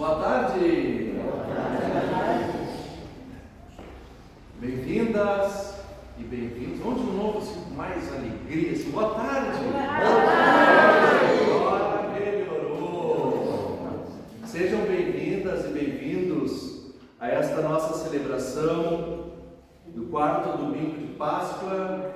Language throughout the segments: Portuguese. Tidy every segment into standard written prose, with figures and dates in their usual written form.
Boa tarde! Bem-vindas e bem-vindos. Vamos de novo assim, com mais alegria. Assim, boa tarde! Agora melhorou! Sejam bem-vindas e bem-vindos a esta nossa celebração do quarto domingo de Páscoa.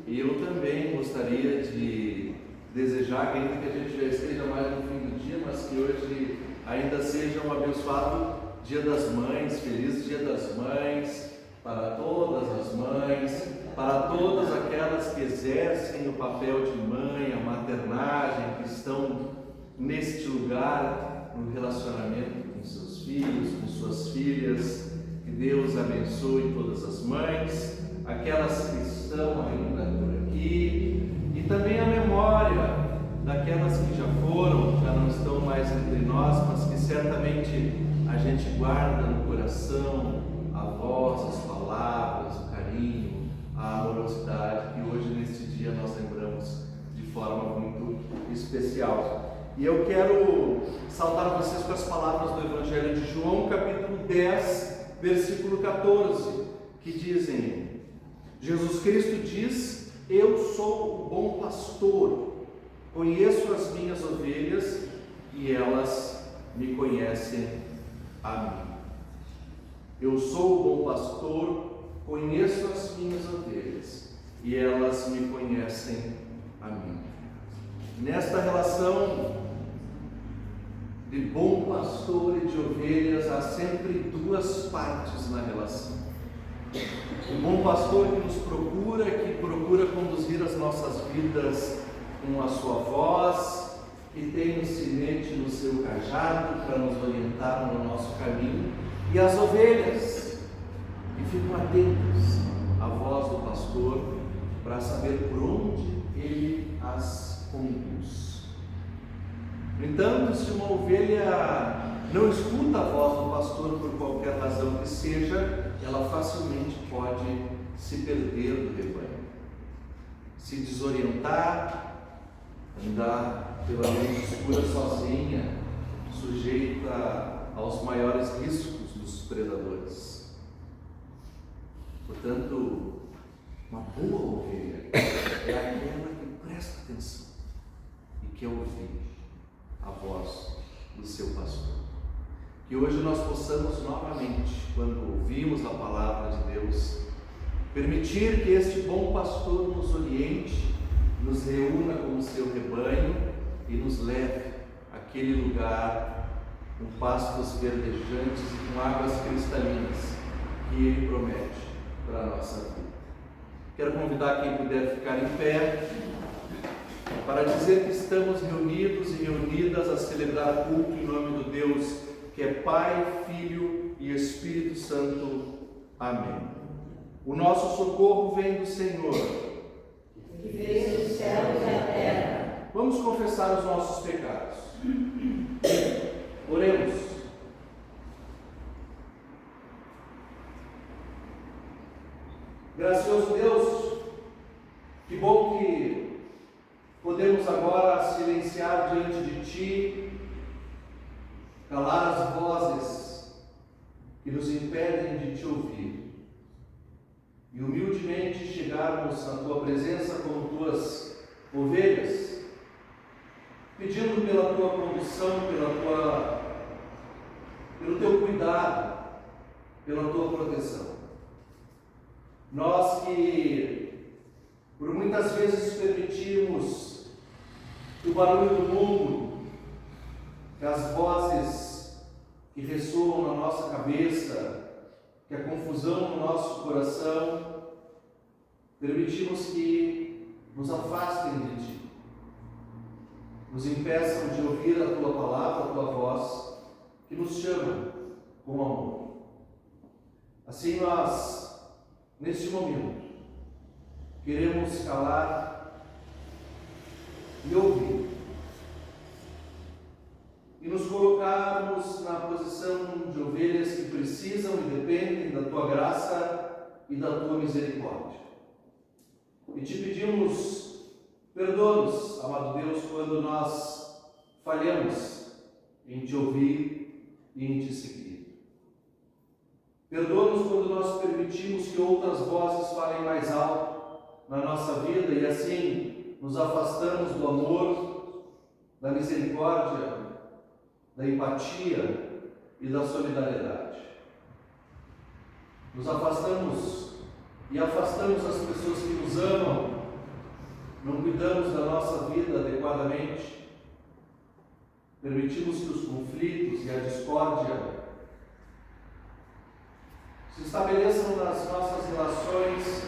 E eu também gostaria de desejar, ainda que a gente já esteja mais no fim do dia, mas que hoje ainda seja um abençoado Dia das Mães, feliz Dia das Mães para todas as mães, para todas aquelas que exercem o papel de mãe, a maternagem, que estão neste lugar, no relacionamento com seus filhos, com suas filhas. Que Deus abençoe todas as mães, aquelas que estão ainda por aqui, e também a memória daquelas que já foram, já não estão mais entre nós, mas que certamente a gente guarda no coração a voz, as palavras, o carinho, a amorosidade, que hoje neste dia nós lembramos de forma muito especial. E eu quero saudar vocês com as palavras do Evangelho de João, capítulo 10, versículo 14, que dizem: Jesus Cristo diz: eu sou o bom pastor, conheço as minhas ovelhas e elas me conhecem a mim. Eu sou o bom pastor, conheço as minhas ovelhas e elas me conhecem a mim. Nesta relação de bom pastor e de ovelhas, há sempre duas partes na relação. O bom pastor que procura conduzir as nossas vidas com a sua voz, que tem um sinete no seu cajado para nos orientar no nosso caminho, e as ovelhas que ficam atentas à voz do pastor para saber por onde ele as conduz. No entanto, se uma ovelha não escuta a voz do pastor por qualquer razão que seja, ela facilmente pode se perder do rebanho, se desorientar, andar pela noite escura sozinha, sujeita aos maiores riscos dos predadores. Portanto, uma boa ovelha é aquela que presta atenção e quer ouvir a voz do seu pastor. Que hoje nós possamos novamente, quando ouvimos a palavra de Deus, permitir que este bom pastor nos oriente, nos reúna com o seu rebanho e nos leve àquele lugar com pastos verdejantes e com águas cristalinas que ele promete para a nossa vida. Quero convidar quem puder ficar em pé para dizer que estamos reunidos e reunidas a celebrar culto em nome do Deus que é Pai, Filho e Espírito Santo. Amém. O nosso socorro vem do Senhor, que fez os céus e a terra. Vamos confessar os nossos pecados. Oremos. Gracioso Deus, que bom que podemos agora silenciar diante de Ti, calar as vozes que nos impedem de Te ouvir e humildemente chegarmos na Tua presença como Tuas ovelhas, pedindo pela Tua condução, pelo Teu cuidado, pela Tua proteção. Nós que por muitas vezes permitimos que o barulho do mundo, que as vozes que ressoam na nossa cabeça, que a confusão no nosso coração, permitimos que nos afastem de Ti, nos impeçam de ouvir a Tua palavra, a Tua voz, que nos chama com amor. Assim nós, neste momento, queremos calar e ouvir, e nos colocarmos na posição de ovelhas que precisam e dependem da Tua graça e da Tua misericórdia. E Te pedimos, perdoa-nos, amado Deus, quando nós falhamos em Te ouvir, e em te seguir. Perdoa-nos quando nós permitimos que outras vozes falem mais alto na nossa vida e assim nos afastamos do amor, da misericórdia, da empatia e da solidariedade. Nos afastamos e afastamos as pessoas que nos amam, não cuidamos da nossa vida adequadamente, permitimos que os conflitos e a discórdia se estabeleçam nas nossas relações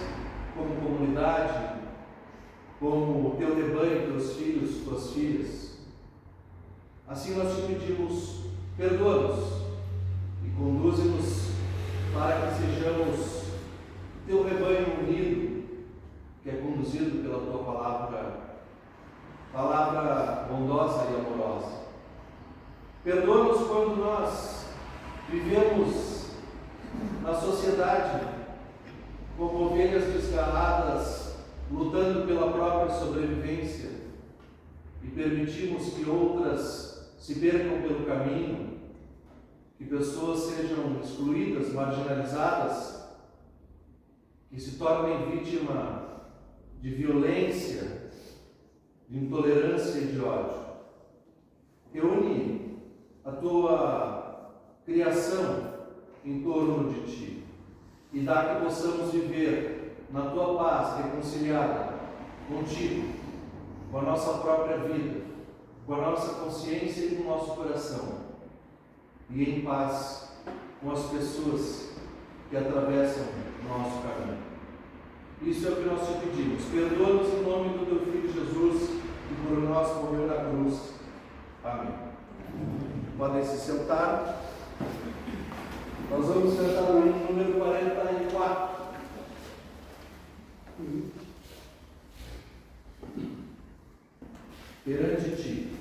como comunidade, como o teu rebanho, teus filhos, tuas filhas. Assim nós te pedimos, perdoa-nos e conduze-nos para que sejamos o teu rebanho unido, que é conduzido pela tua palavra bondosa e amorosa. Perdoa-nos quando nós vivemos na sociedade como ovelhas desgarradas, lutando pela própria sobrevivência e permitimos que outras se percam pelo caminho, que pessoas sejam excluídas, marginalizadas, que se tornem vítima de violência, de intolerância e de ódio. Reúne a tua criação em torno de ti e dá que possamos viver na tua paz, reconciliada contigo, com a nossa própria vida, com a nossa consciência e com o nosso coração, e em paz com as pessoas que atravessam o nosso caminho. Isso é o que nós te pedimos. Perdoa-nos em nome do teu Filho Jesus, que por nós morreu na cruz. Amém. Podem se sentar. Nós vamos cantar o hino número 44. Perante ti.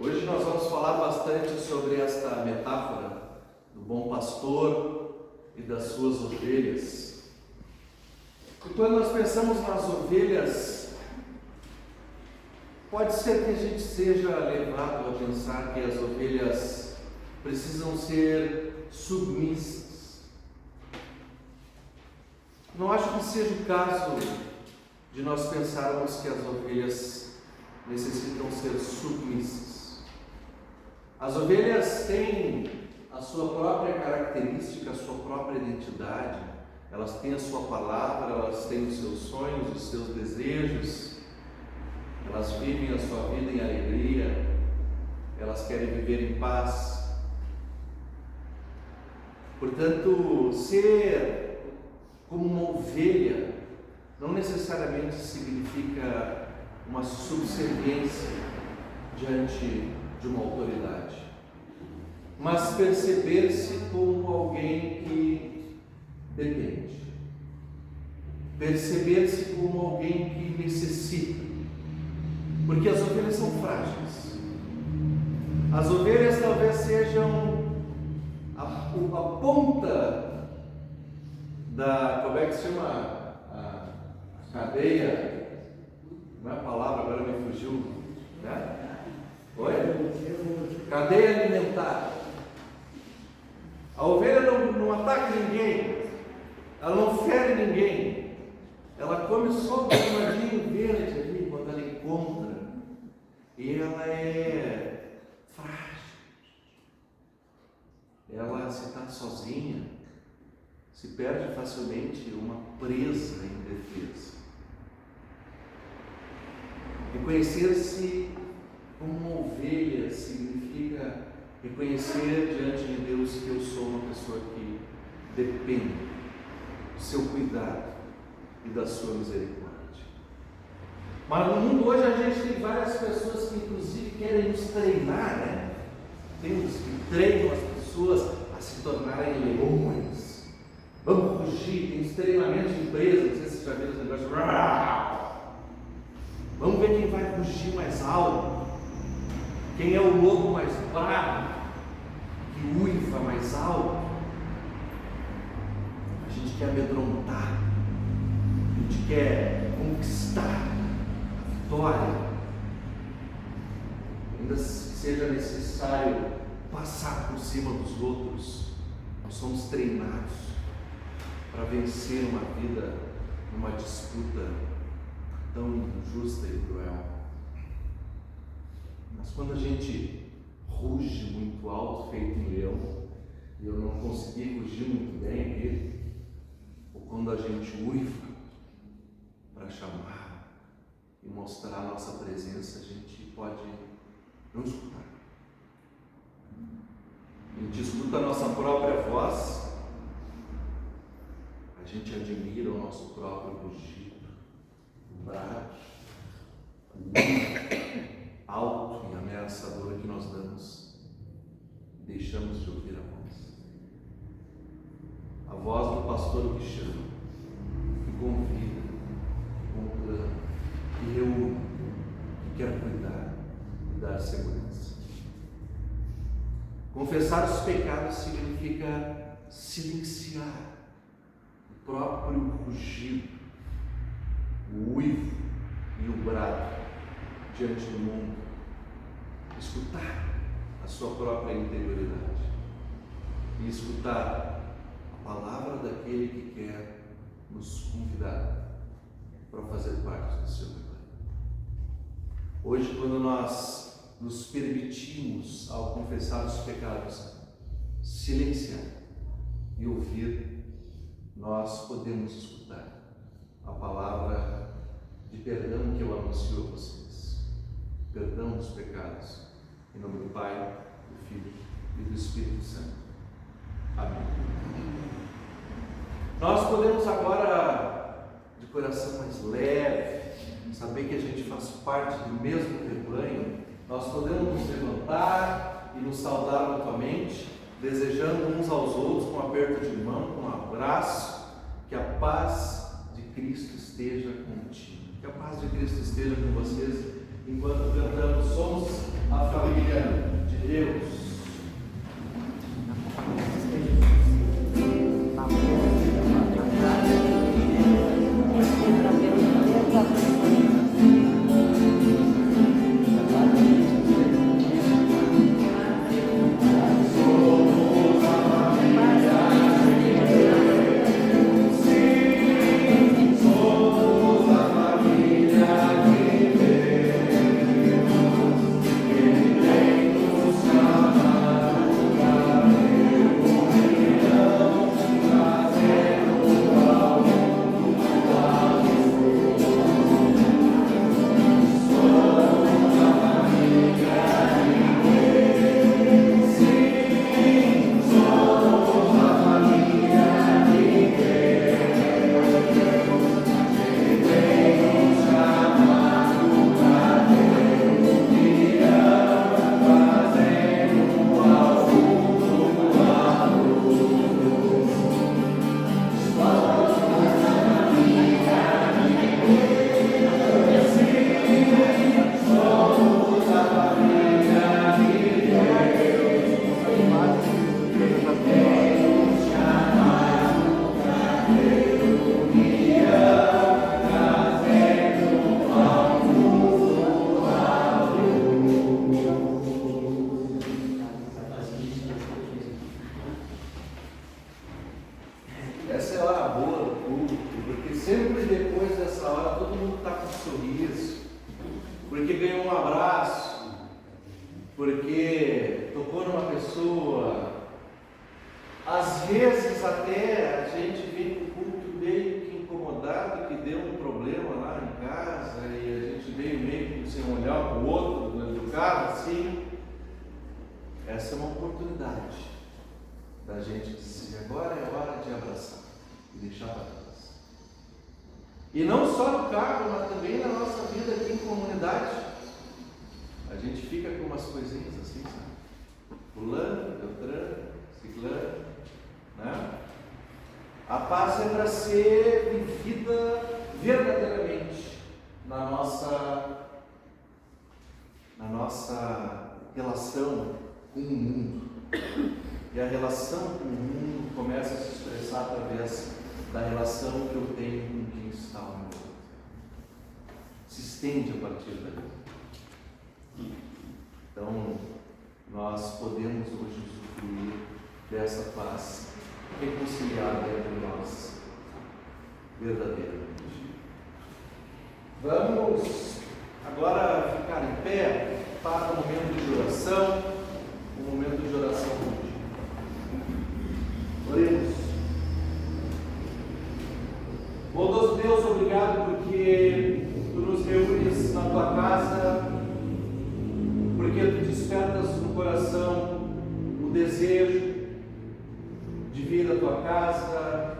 Hoje nós vamos falar bastante sobre esta metáfora do bom pastor e das suas ovelhas. E quando nós pensamos nas ovelhas, pode ser que a gente seja levado a pensar que as ovelhas precisam ser submissas. Não acho que seja o caso de nós pensarmos que as ovelhas necessitam ser submissas. As ovelhas têm a sua própria característica, a sua própria identidade, elas têm a sua palavra, elas têm os seus sonhos, os seus desejos, elas vivem a sua vida em alegria, elas querem viver em paz. Portanto, ser como uma ovelha não necessariamente significa uma subserviência diante de uma autoridade, mas perceber-se como alguém que depende, perceber-se como alguém que necessita, porque as ovelhas são frágeis. As ovelhas talvez sejam a ponta da, como é que se chama? A cadeia, não é a palavra, agora me fugiu, né? Oi? Cadeia alimentar. A ovelha não ataca ninguém, ela não fere ninguém, ela come só o tomadinho verde ali quando ela encontra, e ela é frágil. Ela, se está sozinha, se perde facilmente, uma presa indefesa. Reconhecer-se como uma ovelha significa reconhecer diante de Deus que eu sou uma pessoa que depende do seu cuidado e da sua misericórdia. Mas no mundo hoje a gente tem várias pessoas que inclusive querem nos treinar, né? Tem uns que treinam as pessoas a se tornarem leões. Vamos rugir, tem uns treinamentos de empresa, não sei se vocês já viram esse negócio. Vamos ver quem vai rugir mais alto, quem é o lobo mais bravo, que uiva mais alto. A gente quer amedrontar, a gente quer conquistar a vitória, ainda que seja necessário passar por cima dos outros. Nós somos treinados para vencer uma vida numa disputa tão injusta e cruel. Mas quando a gente ruge muito alto, feito um leão, e eu não consegui rugir muito bem dele, ou quando a gente uiva para chamar e mostrar a nossa presença, a gente pode não escutar. A gente escuta a nossa própria voz, a gente admira o nosso próprio rugido, o brado, alto e ameaçador que nós damos, deixamos de ouvir a voz do pastor que chama, que convida, que complana, que reúne, que quer cuidar e dar segurança. Confessar os pecados significa silenciar o próprio rugido, o uivo e o brado diante do mundo, escutar a sua própria interioridade e escutar a palavra daquele que quer nos convidar para fazer parte do seu rebanho. Hoje, quando nós nos permitimos, ao confessar os pecados, silenciar e ouvir, nós podemos escutar a palavra de perdão que eu anuncio a vocês. Perdão dos pecados, em nome do Pai, do Filho e do Espírito Santo. Amém. Nós podemos agora, de coração mais leve, saber que a gente faz parte do mesmo rebanho. Nós podemos nos levantar e nos saudar mutuamente, desejando uns aos outros com um aperto de mão, com um abraço, que a paz de Cristo esteja contigo. Que a paz de Cristo esteja com vocês, enquanto cantamos, somos a família de Deus. porque tocou numa pessoa. Às vezes até a gente vem com o culto meio que incomodado, que deu um problema lá em casa e a gente veio meio que sem olhar para o outro dentro do carro, assim. Essa é uma oportunidade da gente dizer, agora é hora de abraçar e deixar para trás. E não só no carro, mas também na nossa vida aqui em comunidade. A gente fica com umas coisinhas assim, sabe? Fulano, Beltrano, Ciclano, né? A paz é para ser vivida verdadeiramente na nossa relação com o mundo. E a relação com o mundo começa a se expressar através da relação que eu tenho com quem está ao meu lado. Se estende a partir daí. Então, nós podemos hoje usufruir dessa paz reconciliada entre nós verdadeiramente. Vamos agora ficar em pé para o momento de oração, o momento de oração contigo. Oremos. Bondoso Deus, obrigado porque Tu nos reúnes na Tua casa, porque Tu despertas no coração o desejo de vir à Tua casa.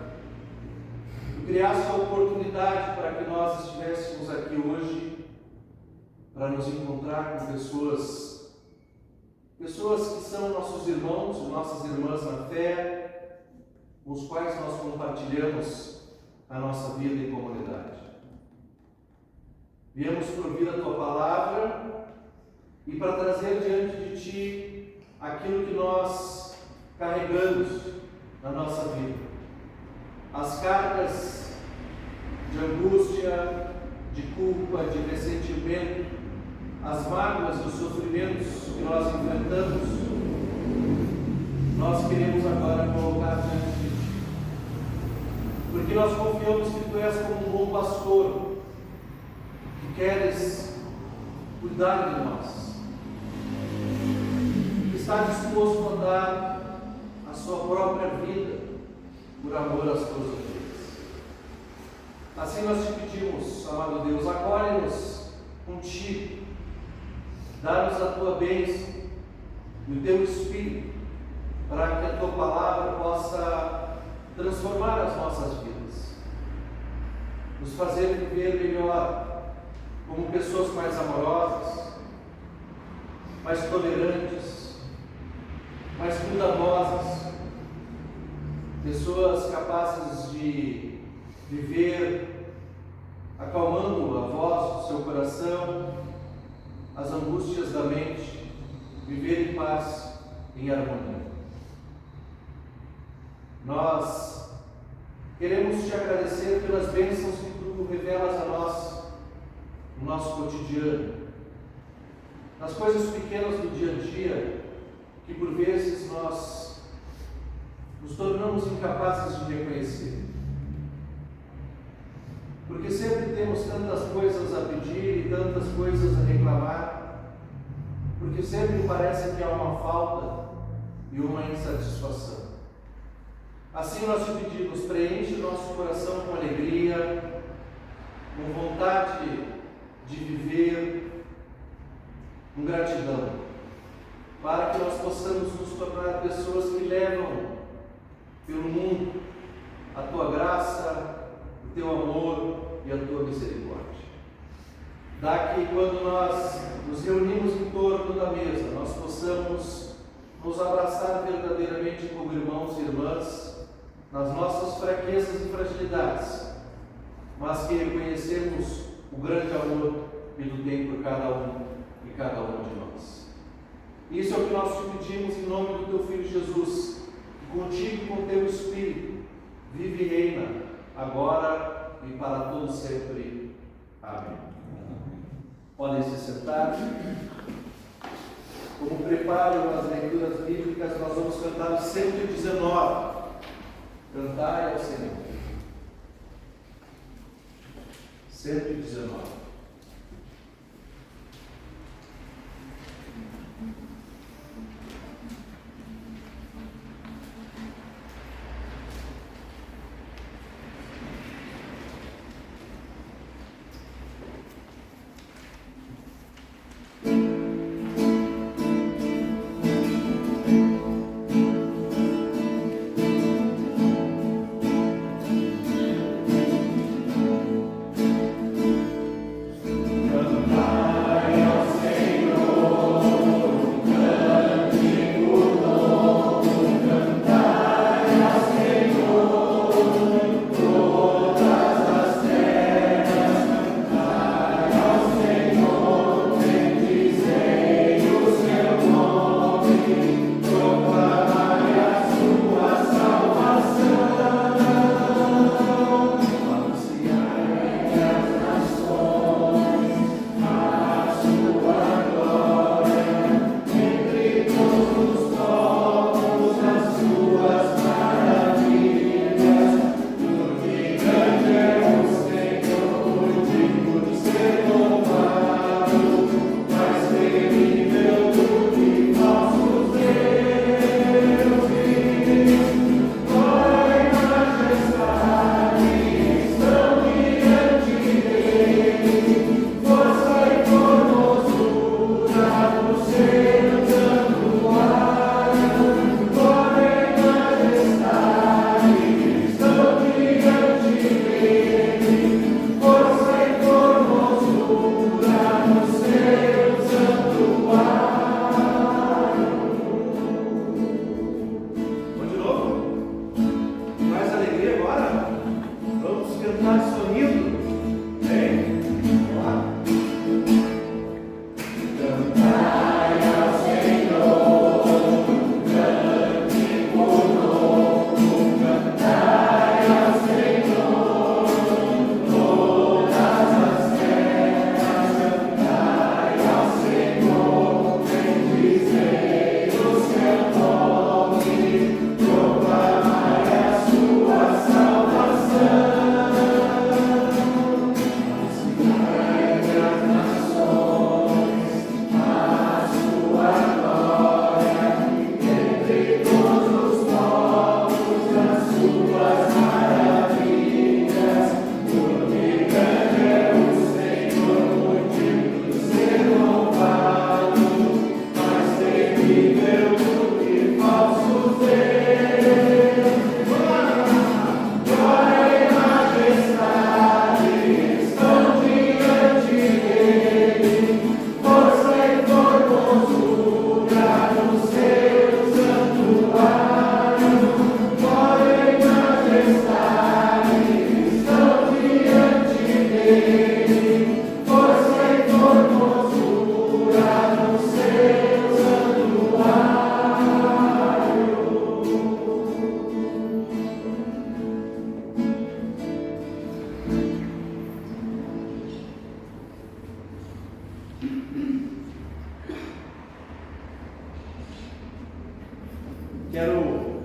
Tu criaste a oportunidade para que nós estivéssemos aqui hoje, para nos encontrar com pessoas que são nossos irmãos e nossas irmãs na fé, com os quais nós compartilhamos a nossa vida em comunidade. Viemos para ouvir a Tua palavra e para trazer diante de Ti aquilo que nós carregamos na nossa vida. As cargas de angústia, de culpa, de ressentimento, as mágoas e os sofrimentos que nós enfrentamos, nós queremos agora colocar diante de Ti. Porque nós confiamos que Tu és como um bom pastor, que queres cuidar de nós, que está disposto a dar a Sua própria vida por amor às Tuas ovelhas. Assim nós Te pedimos, amado Deus, acolhe-nos contigo, dá-nos a Tua bênção e o Teu Espírito, para que a Tua palavra possa transformar as nossas vidas, nos fazer viver melhor, como pessoas mais amorosas, mais tolerantes, mais cuidadosas, pessoas capazes de viver acalmando a voz do seu coração, as angústias da mente, viver em paz, em harmonia. Nós queremos Te agradecer pelas bênçãos que Tu revelas a nós no nosso cotidiano, nas coisas pequenas do dia a dia, que por vezes nós nos tornamos incapazes de reconhecer. Porque sempre temos tantas coisas a pedir e tantas coisas a reclamar, porque sempre parece que há uma falta e uma insatisfação. Assim nós Te pedimos, preenche o nosso coração com alegria, com vontade de viver, com gratidão, para que nós possamos nos tornar pessoas que levam pelo mundo a Tua graça, o Teu amor e a Tua misericórdia. Dá que quando nós nos reunimos em torno da mesa, nós possamos nos abraçar verdadeiramente como irmãos e irmãs, nas nossas fraquezas e fragilidades, mas que reconhecemos o grande amor que Tu tem por cada um e cada uma de nós. Isso é o que nós Te pedimos em nome do Teu Filho Jesus, que contigo e com o Teu Espírito vive e reina, agora e para todos sempre. Amém. Podem se sentar. Como preparo nas leituras bíblicas, nós vamos cantar o 119. Cantai ao Senhor. 119. Quero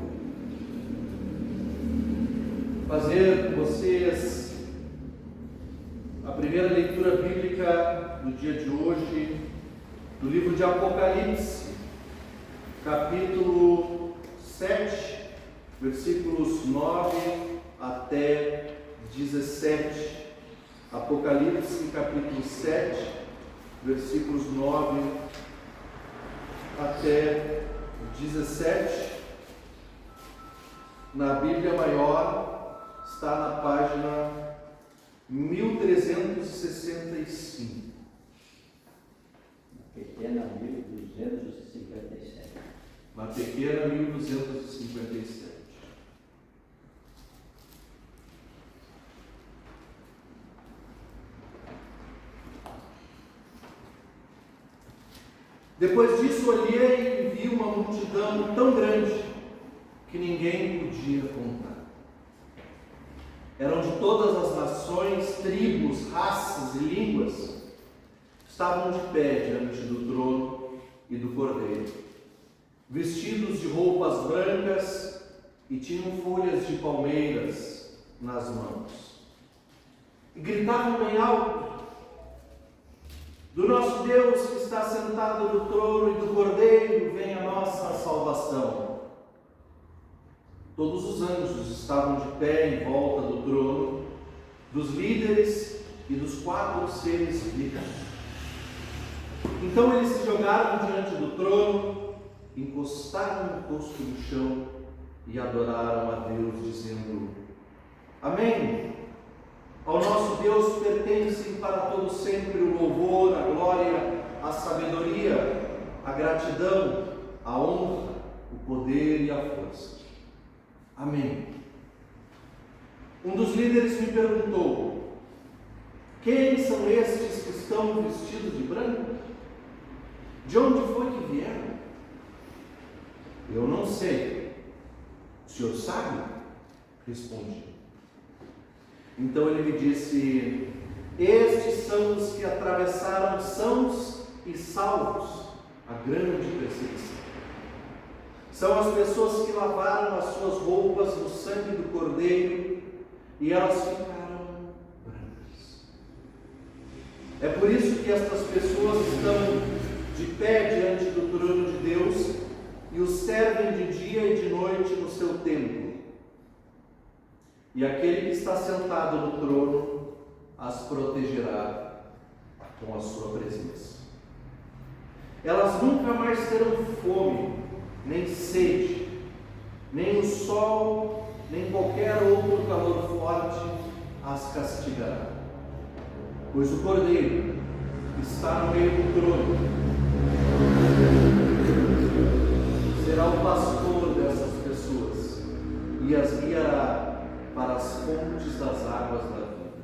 fazer com vocês a primeira leitura bíblica do dia de hoje, do livro de Apocalipse, capítulo 7, versículos 9 até 17. Apocalipse, capítulo 7, versículos 9 até 17. Na Bíblia Maior está na página 1365. Pequena 1257. Na pequena 1257. Depois disso olhei e vi uma multidão tão grande que ninguém podia contar. Eram de todas as nações, tribos, raças e línguas. Estavam de pé diante do trono e do Cordeiro, vestidos de roupas brancas e tinham folhas de palmeiras nas mãos. E gritavam bem alto: do nosso Deus que está sentado no trono e do Cordeiro vem a nossa salvação. Todos os anjos estavam de pé em volta do trono, dos líderes e dos 4 seres vivos. Então eles se jogaram diante do trono, encostaram o rosto no chão e adoraram a Deus, dizendo: Amém. Ao nosso Deus pertencem para todo sempre o louvor, a glória, a sabedoria, a gratidão, a honra, o poder e a força. Amém. Um dos líderes me perguntou: quem são estes que estão vestidos de branco? De onde foi que vieram? Eu não sei. O senhor sabe? Respondi. Então ele me disse: estes são os que atravessaram sãos e salvos a grande perseguição. São as pessoas que lavaram as suas roupas no sangue do Cordeiro e elas ficaram brancas. É por isso que estas pessoas estão de pé diante do trono de Deus e o servem de dia e de noite no seu templo. E aquele que está sentado no trono as protegerá com a sua presença. Elas nunca mais terão fome, nem sede, nem o sol, nem qualquer outro calor forte as castigará. Pois o Cordeiro está no meio do trono, será o pastor dessas pessoas e as guiará para as fontes das águas da vida.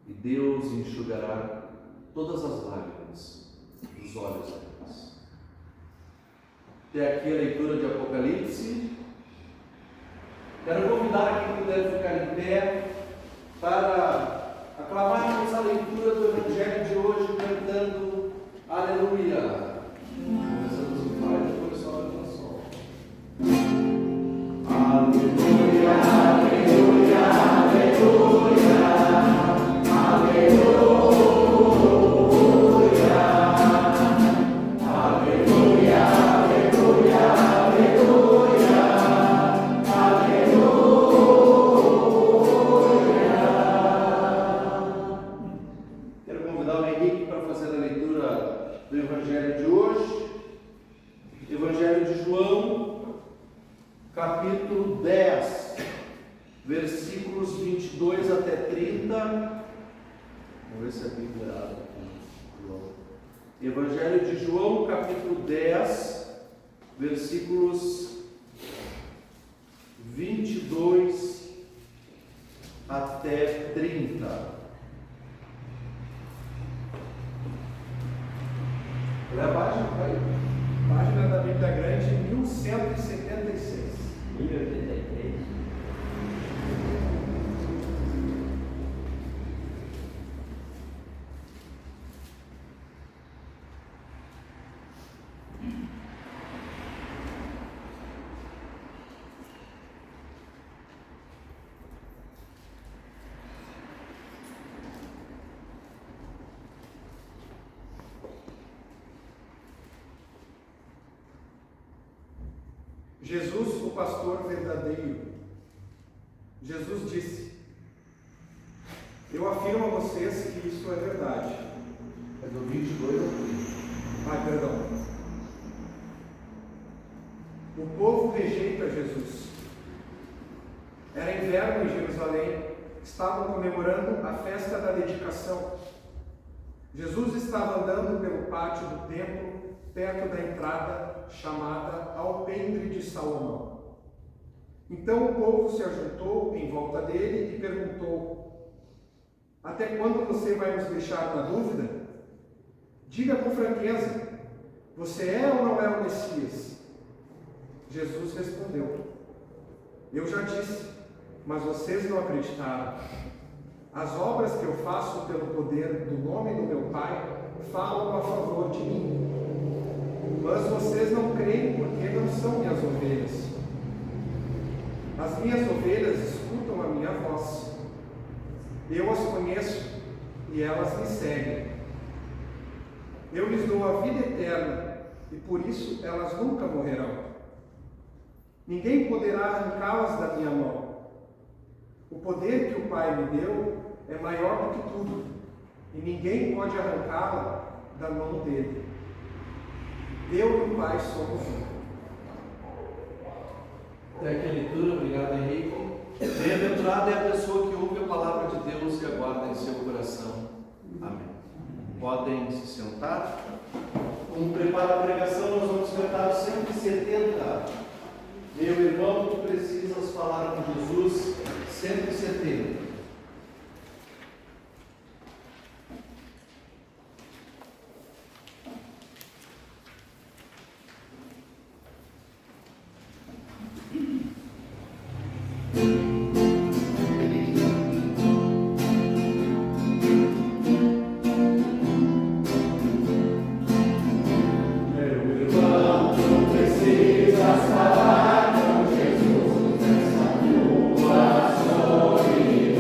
E Deus enxugará todas as lágrimas dos olhos delas. Até aqui a leitura de Apocalipse. Quero convidar quem puder ficar em pé para aclamarmos a leitura do Evangelho de hoje cantando Aleluia. Começamos em Pai, depois só na sol. Aleluia, aleluia, aleluia, aleluia. Do Evangelho de hoje, Evangelho de João, capítulo 10, versículos 22 até 30. Vamos ver se a Bíblia abre aqui. Evangelho de João, capítulo 10, versículos 22 até 30. Olha a página, vai. Página da Bíblia Grande, 1176. 1083. Jesus, o pastor verdadeiro. Jesus disse: eu afirmo a vocês que isso é verdade. É do 22 ao 30. Ai, perdão. O povo rejeita Jesus. Era inverno em Jerusalém. Estavam comemorando a festa da dedicação. Jesus estava andando pelo pátio do templo, perto da entrada chamada Alpendre de Salomão. Então o povo se ajuntou em volta dele e perguntou: até quando você vai nos deixar na dúvida? Diga com franqueza, você é ou não é o Messias? Jesus respondeu: eu já disse, mas vocês não acreditaram. As obras que eu faço pelo poder do nome do meu Pai falam a favor de mim. Mas vocês não creem porque não são minhas ovelhas. As minhas ovelhas escutam a minha voz. Eu as conheço e elas me seguem. Eu lhes dou a vida eterna e por isso elas nunca morrerão. Ninguém poderá arrancá-las da minha mão. O poder que o Pai me deu é maior do que tudo, e ninguém pode arrancá-la da mão dele. Eu e o Pai somos um. Até aqui a leitura, obrigado Henrique. Bem-aventurada é a pessoa que ouve a palavra de Deus e aguarda em seu coração. Amém. Podem se sentar. Como prepara a pregação, nós vamos cantar o 170. Meu irmão, tu precisas falar com Jesus. 170. Precisas falar com Jesus nessa tua solidão.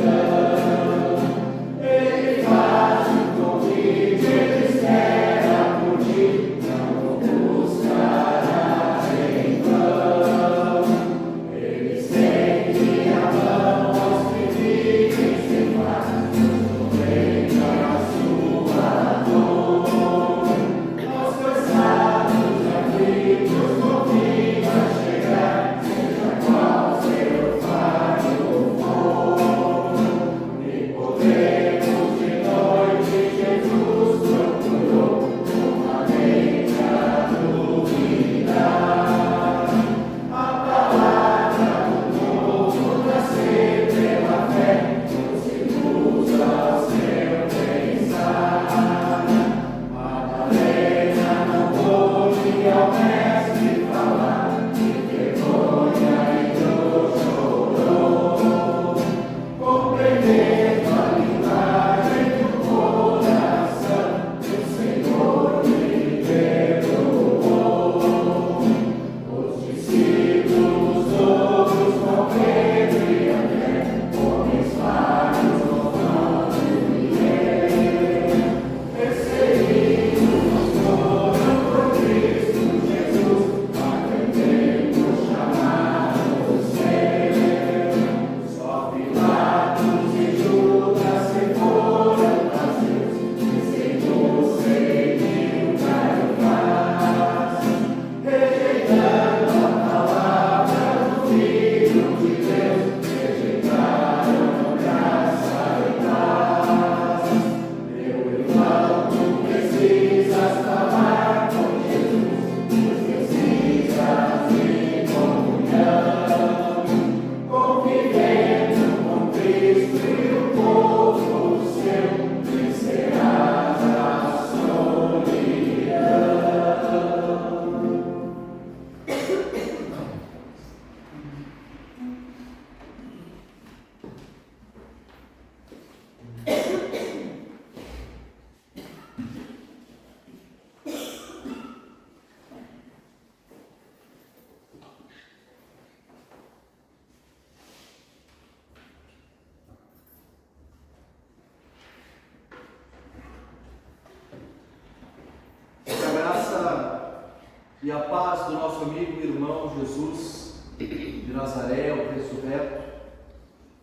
e a paz do nosso amigo e irmão Jesus de Nazaré, o ressurreto,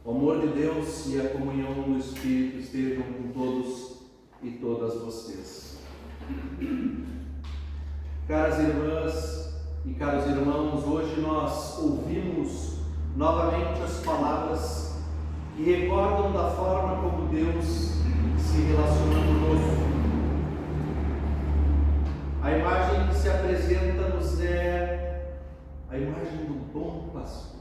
o amor de Deus e a comunhão do Espírito estejam com todos e todas vocês. Caras irmãs e caros irmãos, hoje nós ouvimos novamente as palavras que recordam da forma como Deus se relaciona conosco. A imagem que se apresenta-nos é a imagem do bom pastor.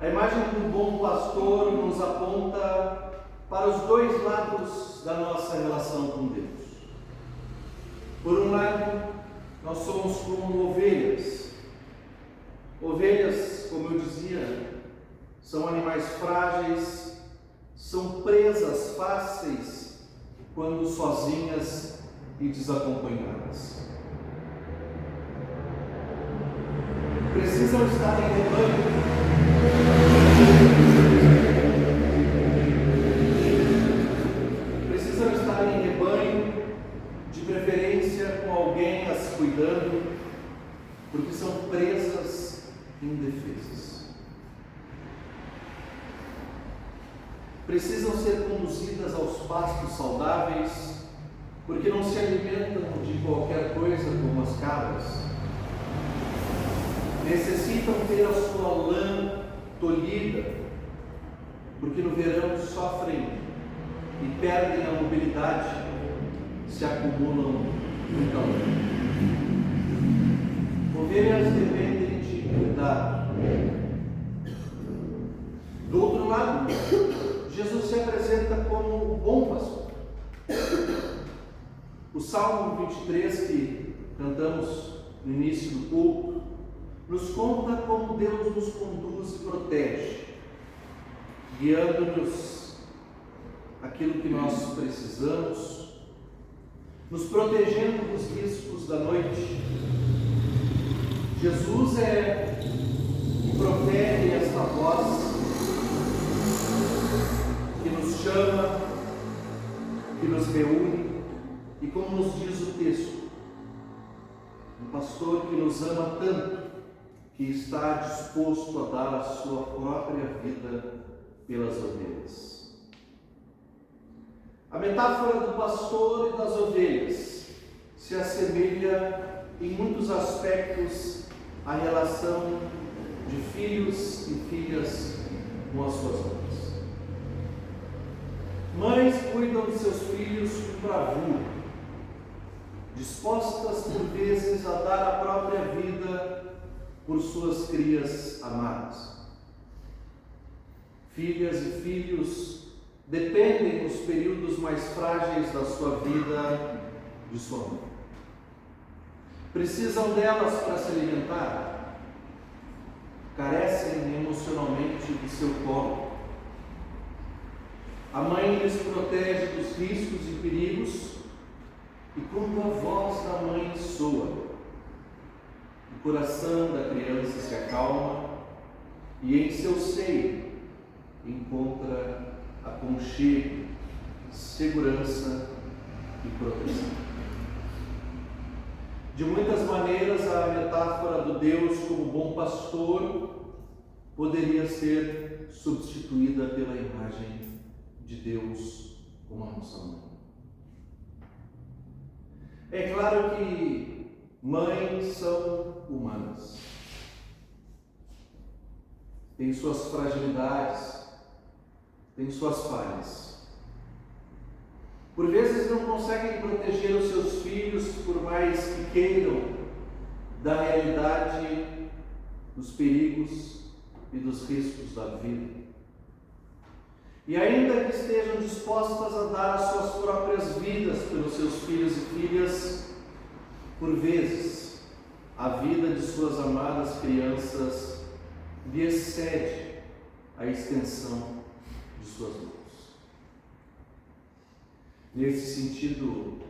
A imagem do bom pastor nos aponta para os dois lados da nossa relação com Deus. Por um lado, nós somos como ovelhas. Ovelhas, como eu dizia, são animais frágeis, são presas fáceis quando sozinhas e desacompanhadas. Precisam estar em rebanho. Precisam estar em rebanho, de preferência com alguém as cuidando, porque são presas indefesas. Precisam ser conduzidas aos pastos saudáveis, porque não se alimentam de qualquer coisa como as cabras. Necessitam ter a sua lã tolhida, porque no verão sofrem e perdem a mobilidade, se acumulam muita lã. Ovelhas dependem de cuidado. Do outro lado, Jesus se apresenta como o bom pastor. O Salmo 23 que cantamos no início do culto nos conta como Deus nos conduz e protege, guiando-nos aquilo que nós precisamos, nos protegendo dos riscos da noite. Jesus é o protege esta voz que nos chama, que nos reúne. E como nos diz o texto, um pastor que nos ama tanto, que está disposto a dar a sua própria vida pelas ovelhas. A metáfora do pastor e das ovelhas se assemelha em muitos aspectos à relação de filhos e filhas com as suas mães. Mães cuidam de seus filhos com bravura, dispostas por vezes a dar a própria vida por suas crias amadas. Filhas e filhos dependem nos períodos mais frágeis da sua vida de sua mãe. Precisam delas para se alimentar, carecem emocionalmente de seu colo. A mãe lhes protege dos riscos e perigos, e quando a voz da mãe soa, o coração da criança se acalma e em seu seio encontra aconchego, segurança e proteção. De muitas maneiras, a metáfora do Deus como bom pastor poderia ser substituída pela imagem de Deus como a nossa mãe. É claro que mães são humanas, têm suas fragilidades, têm suas falhas. Por vezes não conseguem proteger os seus filhos, por mais que queiram, da realidade, dos perigos e dos riscos da vida. E ainda que estejam dispostas a dar as suas próprias vidas pelos seus filhos e filhas, por vezes, a vida de suas amadas crianças lhe excede a extensão de suas mãos. Nesse sentido,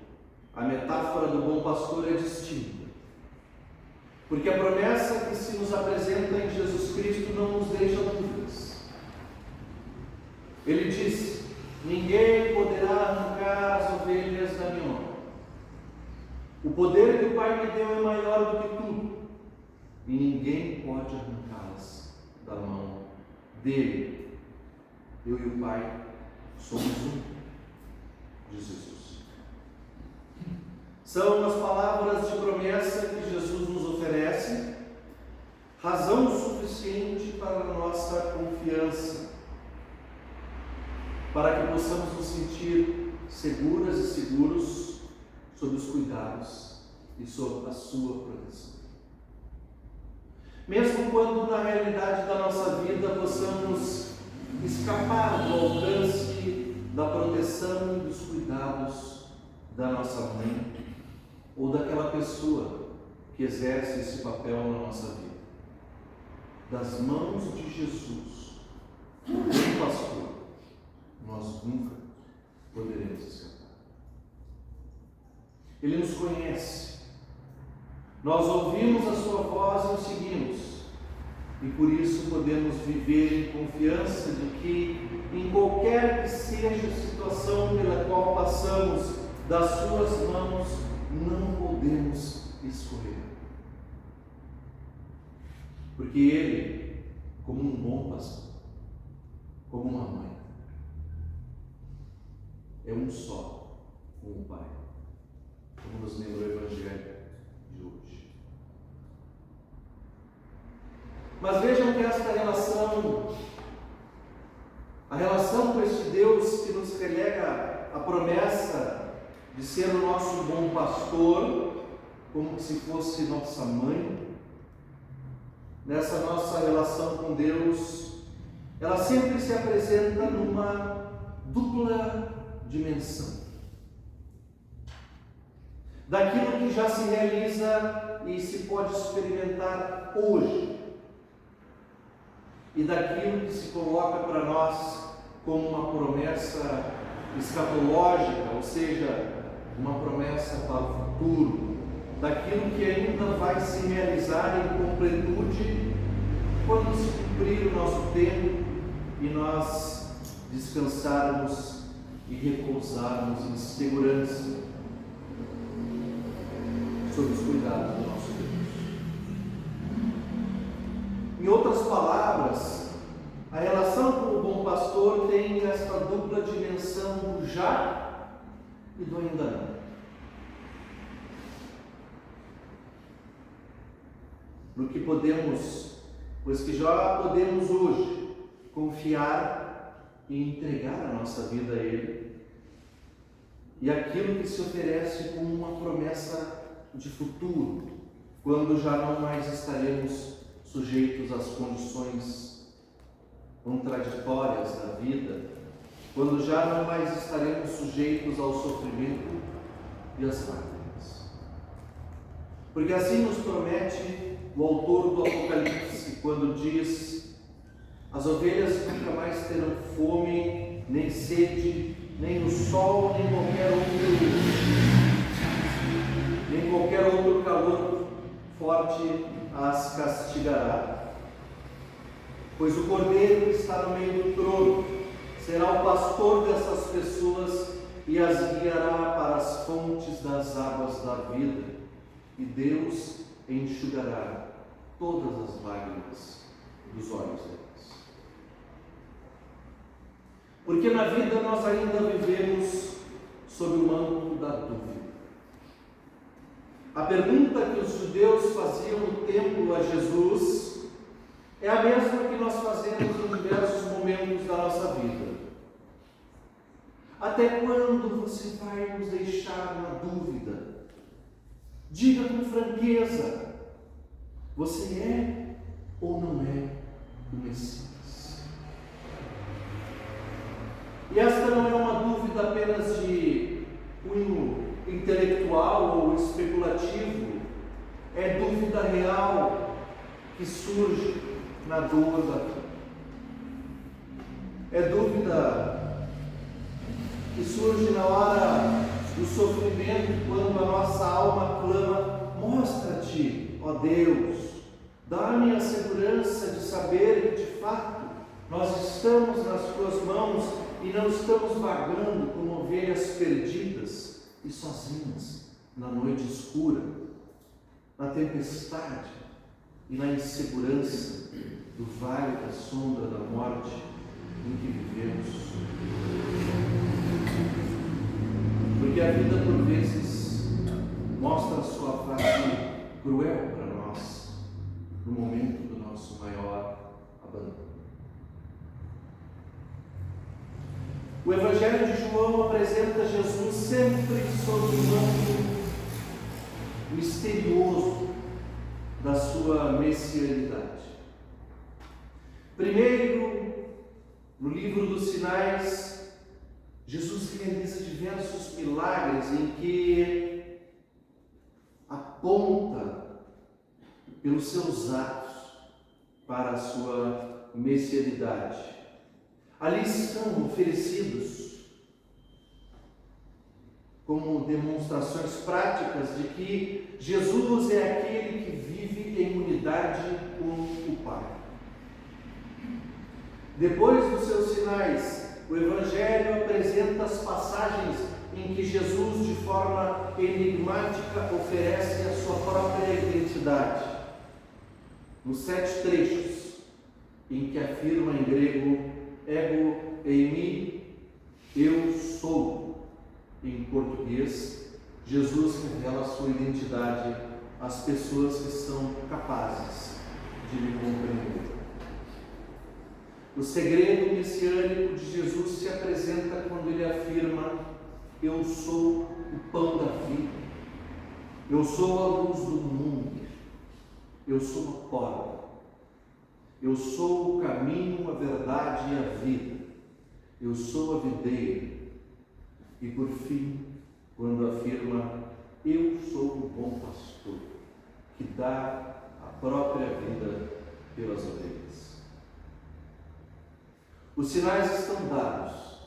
a metáfora do bom pastor é distinta, porque a promessa que se nos apresenta em Jesus Cristo não nos deixa dúvidas. Ele diz: ninguém poderá arrancar as ovelhas da minha mão. O poder que o Pai me deu é maior do que tudo, e ninguém pode arrancá-las da mão dele. Eu e o Pai somos um, diz Jesus. São as palavras de promessa que Jesus nos oferece, razão suficiente para a nossa confiança, para que possamos nos sentir seguras e seguros sob os cuidados e sob a sua proteção. Mesmo quando na realidade da nossa vida possamos escapar do alcance da proteção e dos cuidados da nossa mãe ou daquela pessoa que exerce esse papel na nossa vida. Das mãos de Jesus, o bom pastor, nós nunca poderemos escapar. Ele nos conhece, nós ouvimos a sua voz e o seguimos, e por isso podemos viver em confiança de que, em qualquer que seja a situação pela qual passamos, das suas mãos não podemos escorrer. Porque Ele, como um bom pastor, como uma mãe, é um só com o Pai, como nos lembra o Evangelho de hoje. Mas vejam que esta relação, a relação com este Deus que nos relega a promessa de ser o nosso bom pastor, como se fosse nossa mãe, nessa nossa relação com Deus, ela sempre se apresenta numa dupla dimensão. Daquilo que já se realiza e se pode experimentar hoje, e daquilo que se coloca para nós como uma promessa escatológica, ou seja, uma promessa para o futuro, daquilo que ainda vai se realizar em completude quando se cumprir o nosso tempo e nós descansarmos e repousarmos em segurança sob os cuidados do nosso Deus. Em outras palavras, a relação com o bom pastor tem esta dupla dimensão do já e do ainda não. No que podemos, pois que já podemos hoje confiar e entregar a nossa vida a Ele, e aquilo que se oferece como uma promessa de futuro, quando já não mais estaremos sujeitos às condições contraditórias da vida, quando já não mais estaremos sujeitos ao sofrimento e às lágrimas. Porque assim nos promete o autor do Apocalipse, quando diz: as ovelhas nunca mais terão fome, nem sede, nem o sol, nem qualquer outro calor forte as castigará. Pois o Cordeiro que está no meio do trono será o pastor dessas pessoas e as guiará para as fontes das águas da vida, e Deus enxugará todas as lágrimas dos olhos deles. Porque na vida nós ainda vivemos sob o manto da dúvida. A pergunta que os judeus faziam no templo a Jesus é a mesma que nós fazemos em diversos momentos da nossa vida. Até quando você vai nos deixar na dúvida? Diga com franqueza: você é ou não é o Messias? E esta não é uma dúvida apenas de cunho intelectual ou especulativo, é dúvida real que surge na dor da vida. É dúvida que surge na hora do sofrimento, quando a nossa alma clama: mostra-te, ó Deus, dá-me a segurança de saber que de fato nós estamos nas tuas mãos e não estamos vagando como ovelhas perdidas e sozinhas na noite escura, na tempestade e na insegurança do vale da sombra da morte em que vivemos. Porque a vida, por vezes, mostra a sua face cruel para nós no momento do nosso maior abandono. O Evangelho de João apresenta Jesus sempre sob o manto misterioso da sua messianidade. Primeiro, no livro dos sinais, Jesus realiza diversos milagres em que aponta pelos seus atos para a sua messianidade. Ali são oferecidos como demonstrações práticas de que Jesus é aquele que vive em unidade com o Pai. Depois dos seus sinais, o Evangelho apresenta as passagens em que Jesus, de forma enigmática, oferece a sua própria identidade. Nos 7 trechos, em que afirma em grego ego eimi, eu sou. Em português, Jesus revela a sua identidade às pessoas que são capazes de lhe compreender. O segredo messiânico de Jesus se apresenta quando ele afirma: eu sou o pão da vida, eu sou a luz do mundo, eu sou a porta, eu sou o caminho, a verdade e a vida, eu sou a videira. E por fim, quando afirma: eu sou o bom pastor, que dá a própria vida pelas ovelhas. Os sinais estão dados,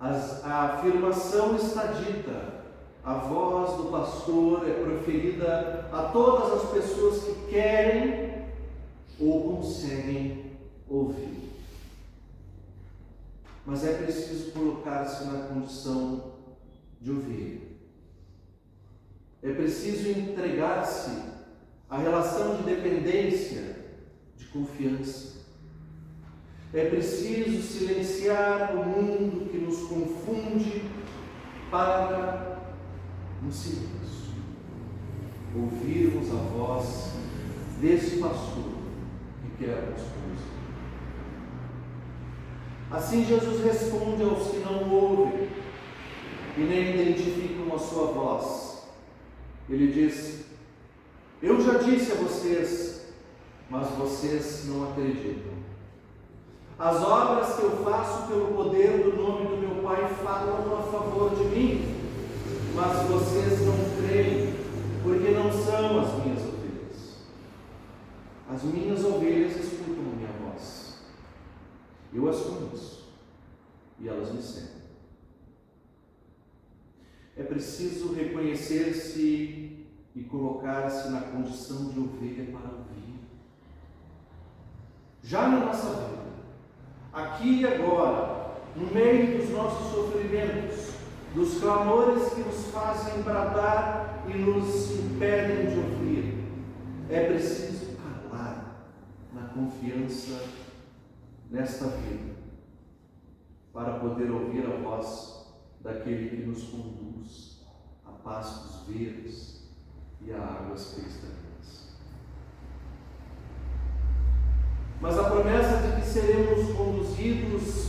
a afirmação está dita, a voz do pastor é proferida a todas as pessoas que querem ou conseguem ouvir. Mas é preciso colocar-se na condição de ouvir. É preciso entregar-se à relação de dependência, de confiança. É preciso silenciar o mundo que nos confunde para, no silêncio, ouvirmos a voz desse pastor que quer nos conduzir. Assim Jesus responde aos que não ouvem e nem identificam a sua voz. Ele diz: eu já disse a vocês, mas vocês não acreditam. As obras que eu faço pelo poder do nome do meu Pai falam a favor de mim, mas vocês não creem, porque não são as minhas ovelhas. As minhas ovelhas escutam a minha voz. Eu as conheço e elas me seguem. É preciso reconhecer-se e colocar-se na condição de ovelha para ouvir. Já na nossa vida, aqui e agora, no meio dos nossos sofrimentos, dos clamores que nos fazem bradar e nos impedem de ouvir, é preciso calar na confiança nesta vida, para poder ouvir a voz daquele que nos conduz a pastos verdes e a águas cristalinas. Mas a promessa de que seremos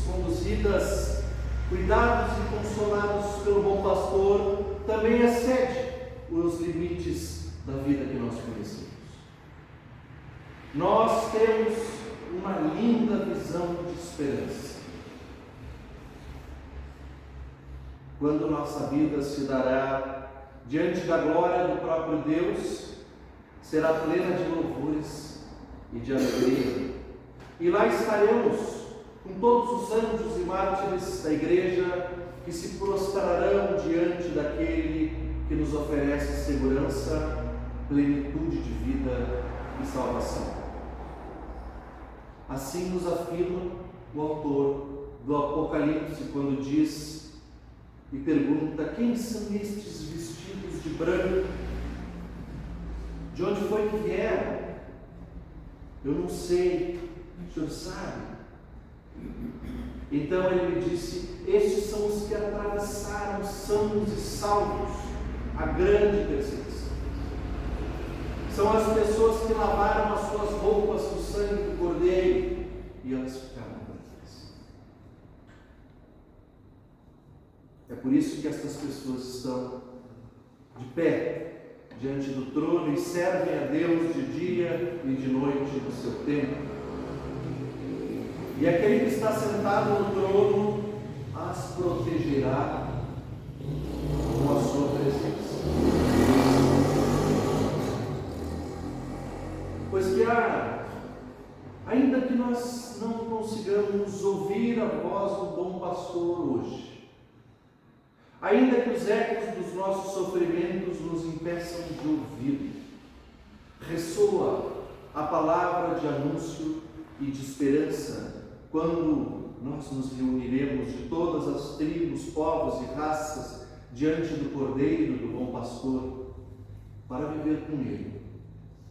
conduzidas, cuidados e consolados pelo bom pastor também excede os limites da vida que nós conhecemos. Nós temos uma linda visão de esperança. Quando nossa vida se dará diante da glória do próprio Deus, será plena de louvores e de alegria. E lá estaremos com todos os anjos e mártires da igreja que se prostrarão diante daquele que nos oferece segurança, plenitude de vida e salvação. Assim nos afirma o autor do Apocalipse quando diz: e pergunta: quem são estes vestidos de branco? De onde foi que vieram? Eu não sei, o senhor sabe? Então ele me disse: estes são os que atravessaram sãos e salvos a grande perseguição. São as pessoas que lavaram as suas roupas com o sangue do Cordeiro e elas ficaram brancas. É por isso que estas pessoas estão de pé diante do trono e servem a Deus de dia e de noite no seu templo. E aquele que está sentado no trono as protegerá com a sua presença. Pois que ainda que nós não consigamos ouvir a voz do bom pastor hoje, ainda que os ecos dos nossos sofrimentos nos impeçam de ouvir, ressoa a palavra de anúncio e de esperança quando nós nos reuniremos de todas as tribos, povos e raças diante do Cordeiro do bom pastor para viver com ele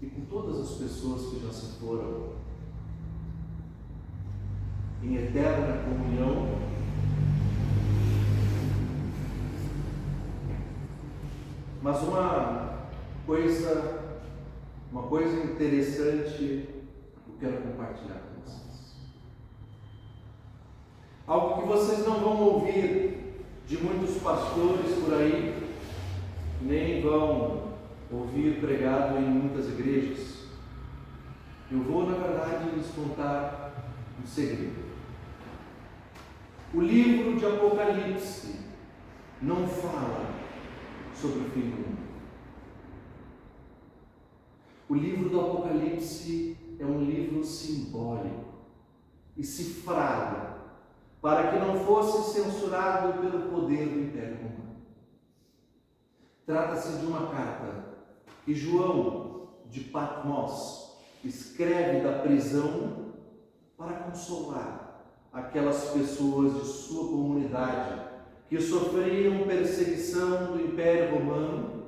e com todas as pessoas que já se foram em eterna comunhão. Mas uma coisa interessante eu quero compartilhar com vocês. Algo que vocês não vão ouvir de muitos pastores por aí, nem vão ouvir pregado em muitas igrejas. Eu vou, na verdade, lhes contar um segredo. O livro de Apocalipse não fala sobre o fim do mundo. O livro do Apocalipse é um livro simbólico e cifrado para que não fosse censurado pelo poder do Império Romano. Trata-se de uma carta que João de Patmos escreve da prisão para consolar aquelas pessoas de sua comunidade que sofriam perseguição do Império Romano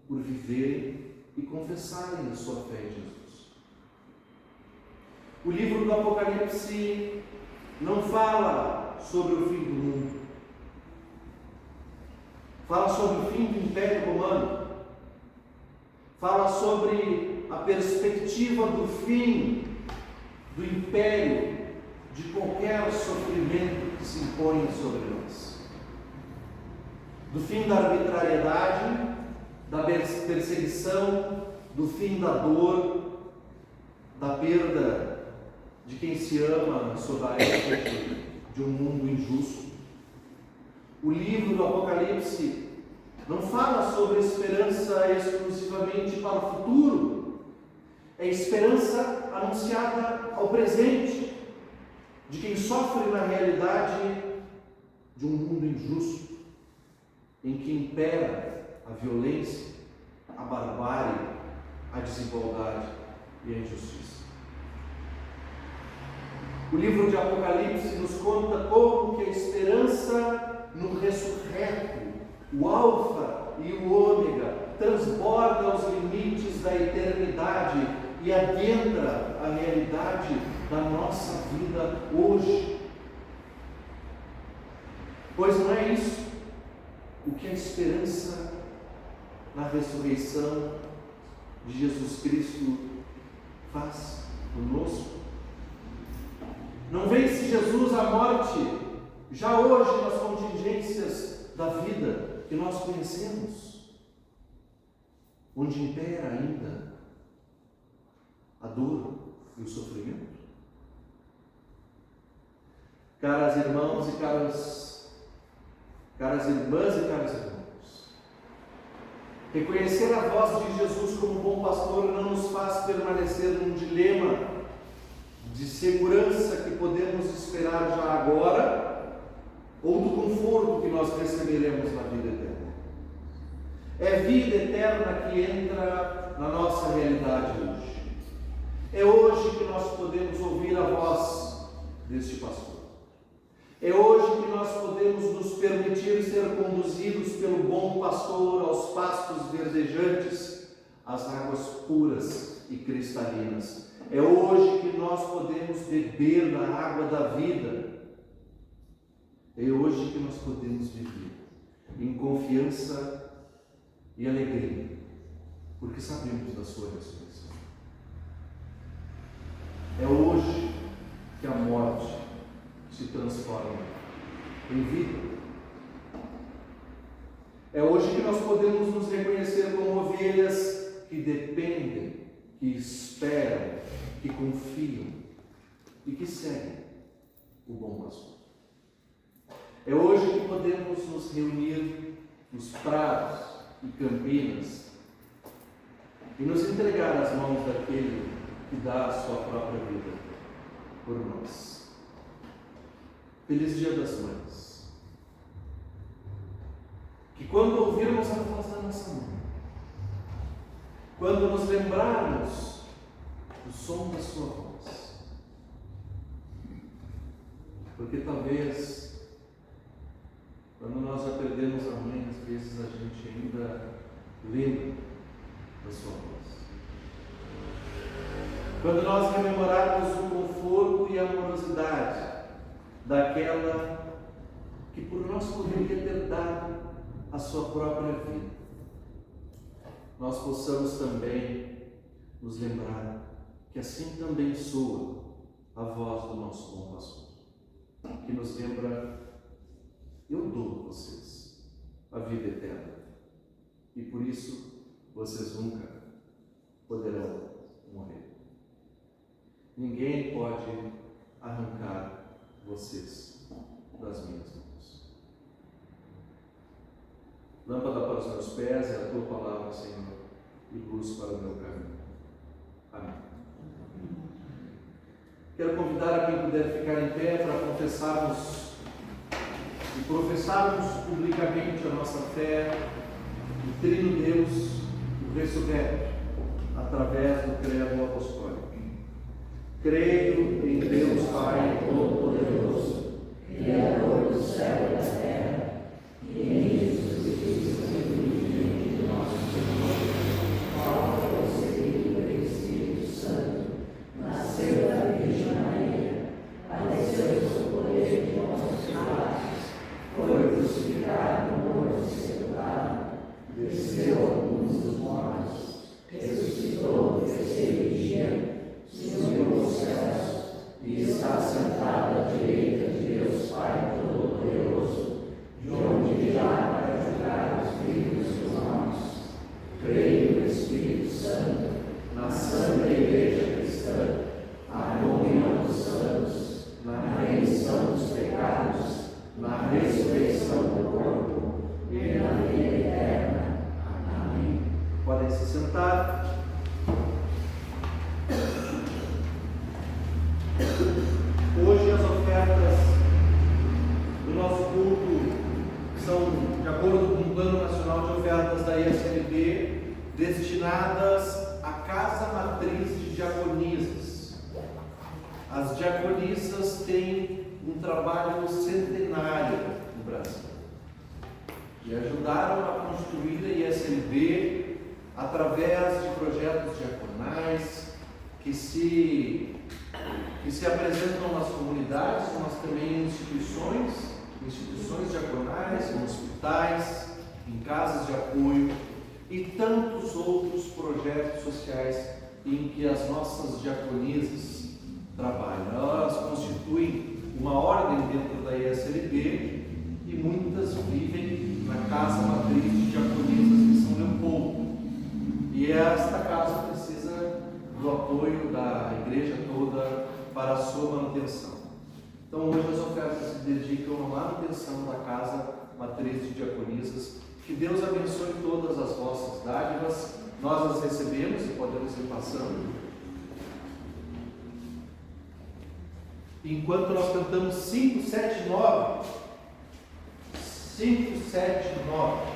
por viverem e confessarem a sua fé em Jesus. O livro do Apocalipse não fala sobre o fim do mundo. Fala sobre o fim do Império Romano. Fala sobre a perspectiva do fim do império, de qualquer sofrimento que se impõe sobre nós. Do fim da arbitrariedade, da perseguição, do fim da dor, da perda de quem se ama sob a égide de um mundo injusto. O livro do Apocalipse não fala sobre esperança exclusivamente para o futuro. É esperança anunciada ao presente, de quem sofre na realidade de um mundo injusto, em que impera a violência, a barbárie, a desigualdade e a injustiça. O livro de Apocalipse nos conta como que a esperança no ressurreto, o Alfa e o Ômega, transborda os limites da eternidade e adentra a realidade da nossa vida hoje. Pois não é isso o que a esperança na ressurreição de Jesus Cristo faz conosco? Não vence Jesus a morte já hoje nas contingências da vida que nós conhecemos, onde impera ainda a dor e o sofrimento? Caras irmãos e caras irmãs e caros irmãos, reconhecer a voz de Jesus como bom pastor não nos faz permanecer num dilema de segurança que podemos esperar já agora ou do conforto que nós receberemos na vida eterna. É vida eterna que entra na nossa realidade hoje. É hoje que nós podemos ouvir a voz deste pastor. É hoje que nós podemos nos permitir ser conduzidos pelo bom pastor aos pastos verdejantes, às águas puras e cristalinas. É hoje que nós podemos beber da água da vida. É hoje que nós podemos viver em confiança e alegria, porque sabemos da sua ressurreição. É hoje que a morte se transforma em vida. É hoje que nós podemos nos reconhecer como ovelhas que dependem, que esperam, que confiam e que seguem o bom pastor. É hoje que podemos nos reunir nos prados e campinas e nos entregar às mãos daquele que dá a sua própria vida por nós. Feliz Dia das Mães. Que quando ouvirmos a voz da nossa mãe, quando nos lembrarmos do som da sua voz, porque talvez quando nós já perdemos a mãe, às vezes a gente ainda lembra da sua voz. Quando nós rememorarmos o conforto e a amorosidade daquela que por nós poderia ter dado a sua própria vida, nós possamos também nos lembrar que assim também soa a voz do nosso bom pastor, que nos lembra: eu dou a vocês a vida eterna, e por isso vocês nunca poderão morrer. Ninguém pode arrancar vocês das minhas mãos. Lâmpada para os meus pés é a tua palavra, Senhor, e luz para o meu caminho. Amém. Quero convidar a quem puder ficar em pé para confessarmos e professarmos publicamente a nossa fé no Trino Deus, o ressurreto, através do credo apostólico. Creio em Deus Pai Todo-Poderoso, Criador do céu e da terra, e em Jesus Cristo, Filho de nosso Senhor, qual concebido pelo Espírito Santo, nasceu da Virgem Maria, padeceu sob o poder de Pôncio Pilatos, foi crucificado, morto e sepultado, desceu ao mundo dos mortos, ressuscitou no terceiro dia, subiu aos céus e está sentado à direita de Deus Pai Todo-Poderoso, de onde virá para julgar os vivos e os mortos. Creio no Espírito Santo, na Santa Igreja Cristã, na comunhão dos santos, na remissão dos pecados, na ressurreição do corpo e na vida eterna. Amém. Podem se sentar. Hoje as ofertas do nosso culto são, de acordo com o Plano Nacional de Ofertas da ISLB, destinadas à Casa Matriz de Diaconisas. As diaconisas têm um trabalho centenário no Brasil e ajudaram a construir a ISLB através de projetos diaconais que se apresentam nas comunidades, mas também em instituições diaconais, em hospitais, em casas de apoio e tantos outros projetos sociais em que as nossas diaconisas trabalham. Elas constituem uma ordem dentro da ISLB e muitas vivem na Casa Matriz de Diaconisas em São Leopoldo. E esta casa precisa do apoio da igreja toda para a sua manutenção. Então hoje as ofertas se dedicam à manutenção da Casa Matriz de Diaconisas. Que Deus abençoe todas as vossas dádivas. Nós as recebemos e podemos ir passando. Enquanto nós cantamos 5, 7, 9. 5, 7, 9.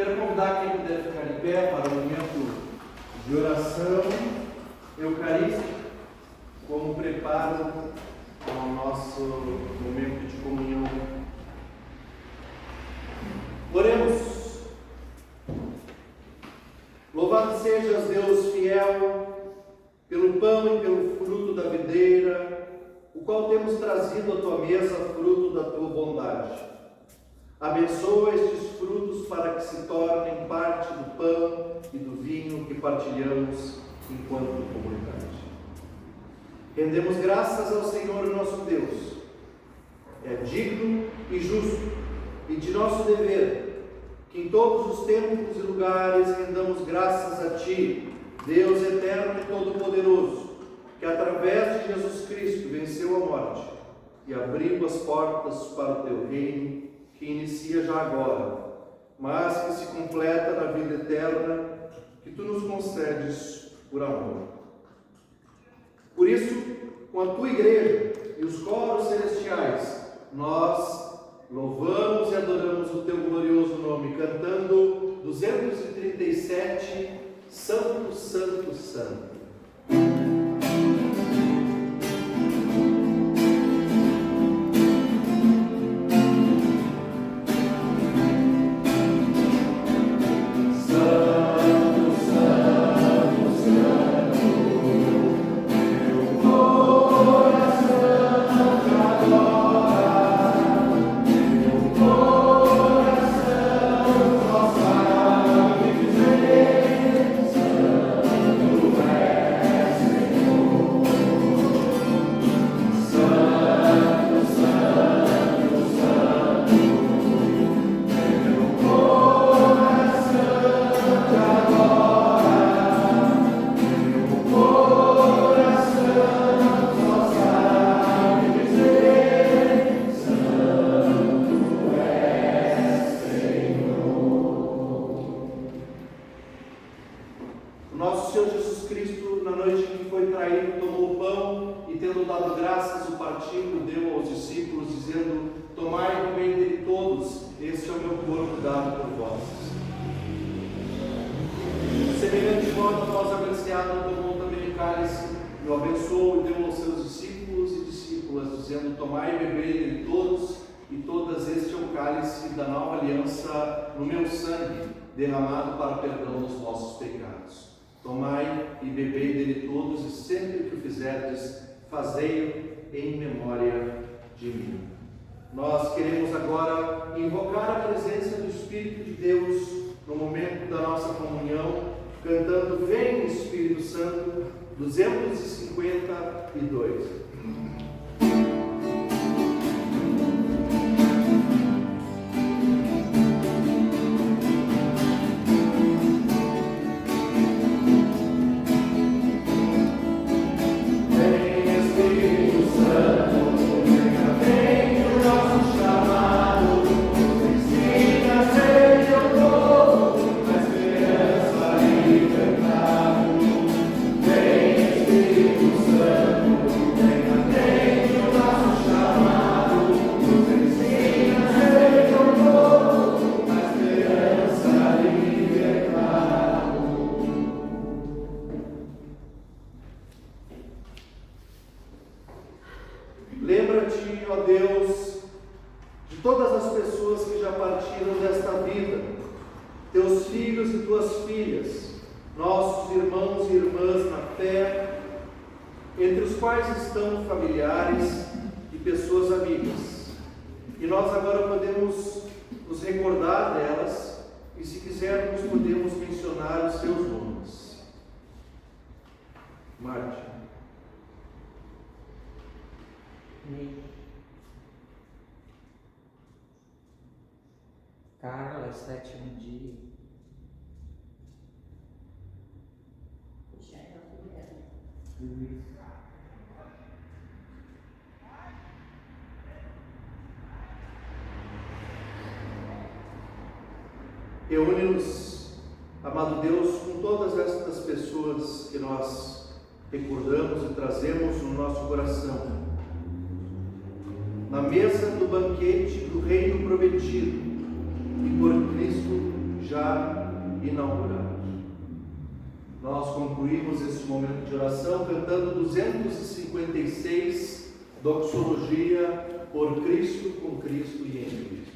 Quero convidar quem puder ficar em pé para o momento de oração eucarística, como preparo ao nosso momento de comunhão. Oremos. Louvado sejas, Deus fiel, pelo pão e pelo fruto da videira, o qual temos trazido à tua mesa, fruto da tua bondade. Abençoa estes frutos para que se tornem parte do pão e do vinho que partilhamos enquanto comunidade. Rendemos graças ao Senhor nosso Deus. É digno e justo e de nosso dever que em todos os tempos e lugares rendamos graças a Ti, Deus eterno e todo-poderoso, que através de Jesus Cristo venceu a morte e abriu as portas para o Teu reino, que inicia já agora, mas que se completa na vida eterna, que Tu nos concedes por amor. Por isso, com a Tua Igreja e os coros celestiais, nós louvamos e adoramos o Teu glorioso nome, cantando 237, Santo, Santo, Santo. Nosso Senhor Jesus Cristo, na noite em que foi traído, tomou o pão e, tendo dado graças, o partiu e deu aos discípulos, dizendo: tomai e comei dele todos, este é o meu corpo dado por vós. Semelhante modo, após agraciado, tomou também o cálice, o abençoou e deu aos seus discípulos e discípulas, dizendo: tomai e bebei dele todos, e todas, este é o cálice da nova aliança no meu sangue, derramado para perdão dos vossos pecados. Tomai e bebei dele todos, e sempre que o fizerdes, fazei-o em memória de mim. Nós queremos agora invocar a presença do Espírito de Deus no momento da nossa comunhão, cantando Vem Espírito Santo, 252. Lembra-te, ó Deus, de todas as pessoas que já partiram desta vida, teus filhos e tuas filhas, nossos irmãos e irmãs na fé, entre os quais estão familiares e pessoas amigas. E nós agora podemos nos recordar delas e, se quisermos, podemos mencionar os seus nomes. Marte. Carla, sétimo dia. Luiz. Reúne-nos, amado Deus, com todas estas pessoas que nós recordamos e trazemos no nosso coração, na mesa do banquete do reino prometido, e por Cristo já inaugurado. Nós concluímos esse momento de oração cantando 256, Doxologia, por Cristo, com Cristo e em Cristo.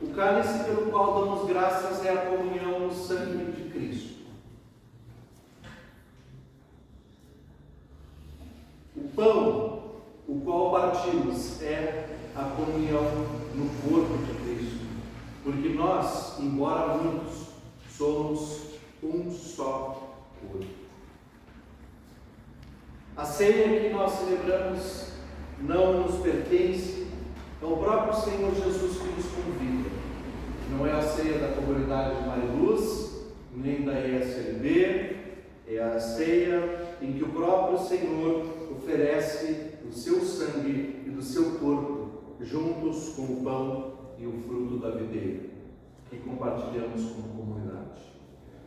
O cálice pelo qual damos graças é a comunhão no sangue de Cristo. O pão, o qual partimos, é a comunhão no corpo de Cristo, porque nós, embora muitos, somos um só corpo. A ceia que nós celebramos não nos pertence, é o próprio Senhor Jesus que nos convida. Não é a ceia da comunidade de Mariluz, nem da ESLB, é a ceia em que o próprio Senhor oferece o seu sangue e do seu corpo, juntos com o pão e o fruto da videira, que compartilhamos como comunidade.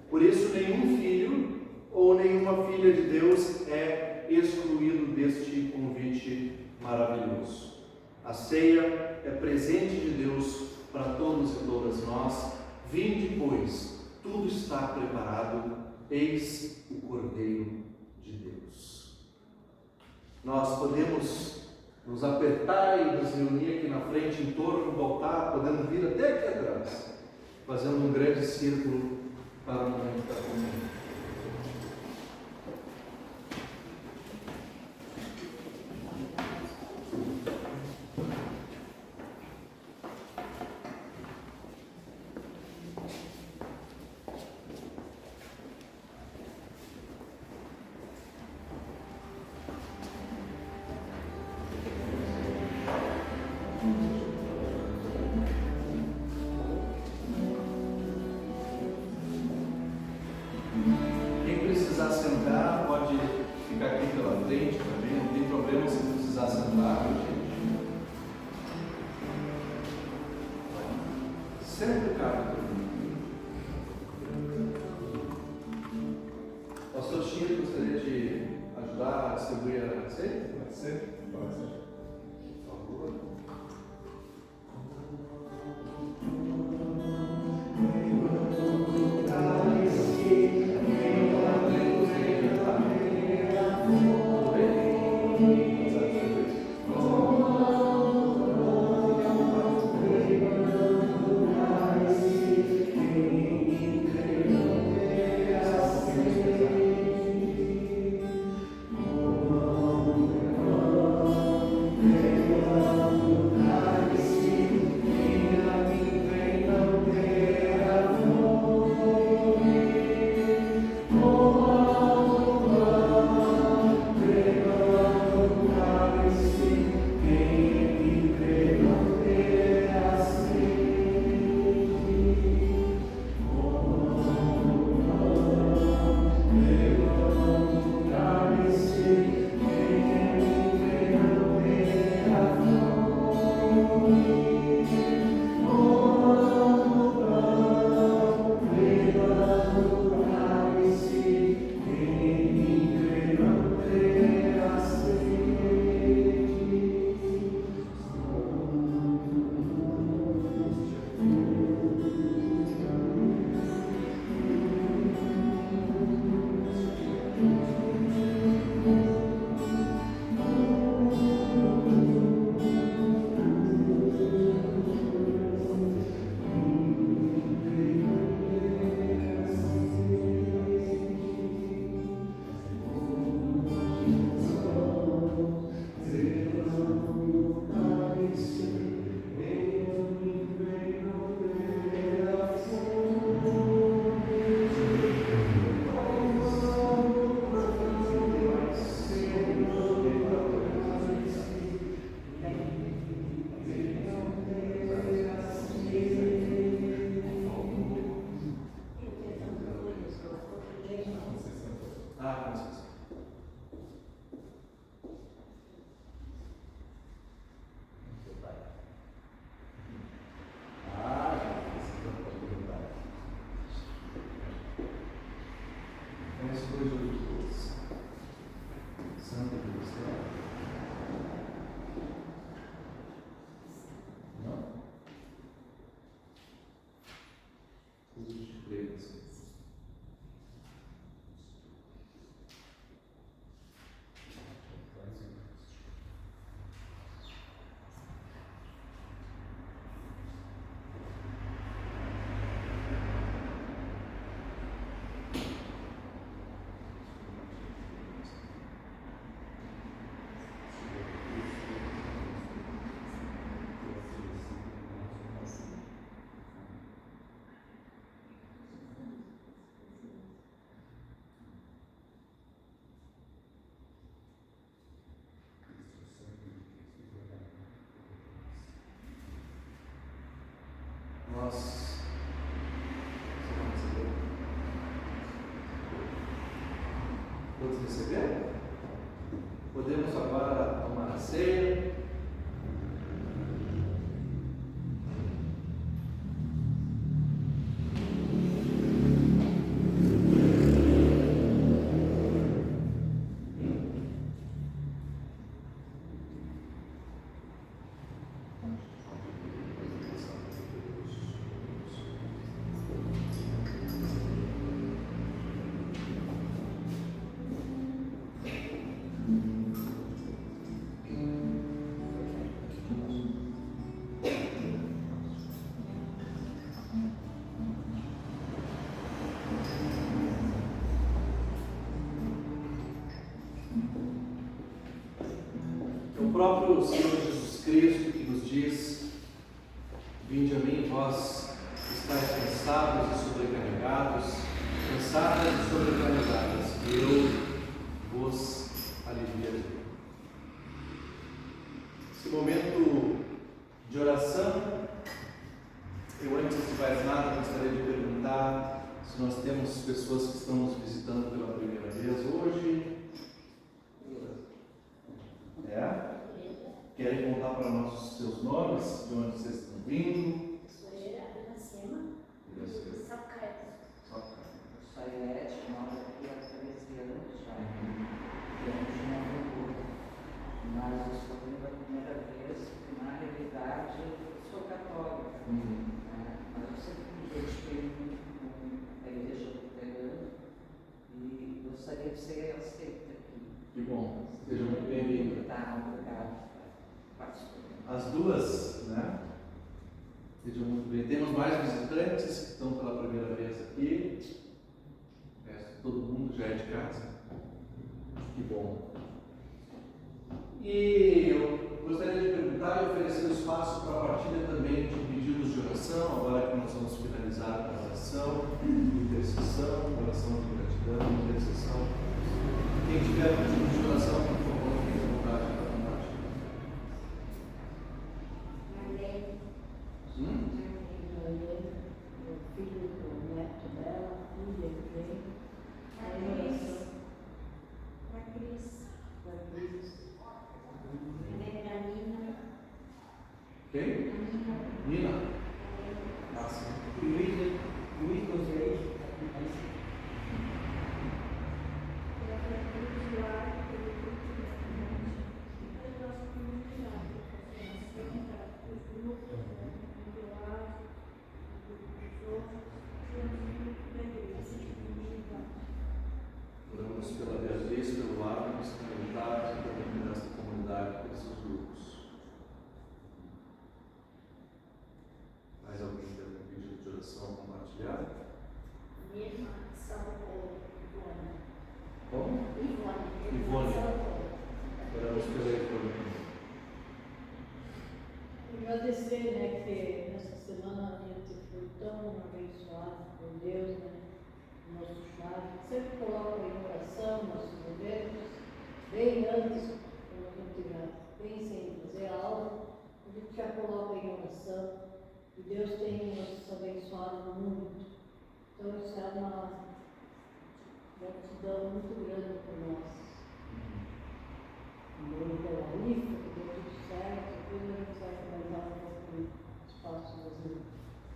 Por isso, nenhum filho ou nenhuma filha de Deus é excluído deste convite maravilhoso. A ceia é presente de Deus para todos e todas nós. Vinde, pois, tudo está preparado, eis o Cordeiro de Deus. Nós podemos nos apertar e nos reunir aqui na frente, em torno do altar, podendo vir até aqui atrás, fazendo um grande círculo para o momento da comunhão. Quem precisar sentar, pode ficar aqui pela frente também, não tem problema se precisar sentar, gente. Sempre cabe. Pastor Chico, gostaria de ajudar a distribuir a receita? Pode ser? Pode ser. Por favor. Ah, com certeza. Ah, já precisa perguntar. Mas dois outros. Santa Cruz. Não? Os de preto. Nós todos receberam? Podemos agora tomar a ceia. O próprio Senhor Jesus Cristo que nos diz: vinde a mim, vós estáis cansados e sobrecarregados, cansadas e sobrecarregadas, e eu vos aliviarei. Esse momento de oração, eu antes de mais nada gostaria de perguntar se nós temos pessoas que estão nos visitando pela primeira vez hoje. Querem contar para nós os seus nomes, de onde vocês estão vindo? Sou Gerardo Nascima, Sacaia. Sou a Ivete, moro aqui há 13 anos já. Viemos de Nova Hamburgo. Mas eu estou vindo a primeira vez, porque na realidade eu sou católica. Mas eu sempre me dediquei muito com a igreja luterana e gostaria de ser aceita aqui. Que bom, seja muito bem-vindo. Tá, obrigado. As duas, né? Sejam muito bem. Temos mais visitantes que estão pela primeira vez aqui. O resto, todo mundo já é de casa. Que bom. E eu gostaria de perguntar e oferecer espaço para a partilha também de pedidos de oração, agora que nós vamos finalizar com a oração, intercessão, oração de gratidão, intercessão. Quem tiver pedido de oração, por favor, fique à vontade para compartilhar. Meu filho, o neto dela, a filha que vem. A Cris. A Nina. Quem? Nina. Nossa. E o José. Oramos pela Beatriz, pelo lar, pelos comunitários e também por esta comunidade, pelos seus grupos. Mais alguém tem algum pedido de oração a compartilhar? Minha irmã, Salvador, Ivone. Como? Ivone. Oramos pela Ivone. Agradecer, né, que nessa semana a gente foi tão abençoado por Deus, né, nosso lar. Sempre coloca em oração nossos eventos, bem antes, quando a gente já pensa em fazer a aula, a gente já coloca em oração, e Deus tem nos abençoado muito. Então isso é gratidão muito grande por nós. Meio pela rifa, que deu tudo certo, depois a gente vai comentar um pouco no espaço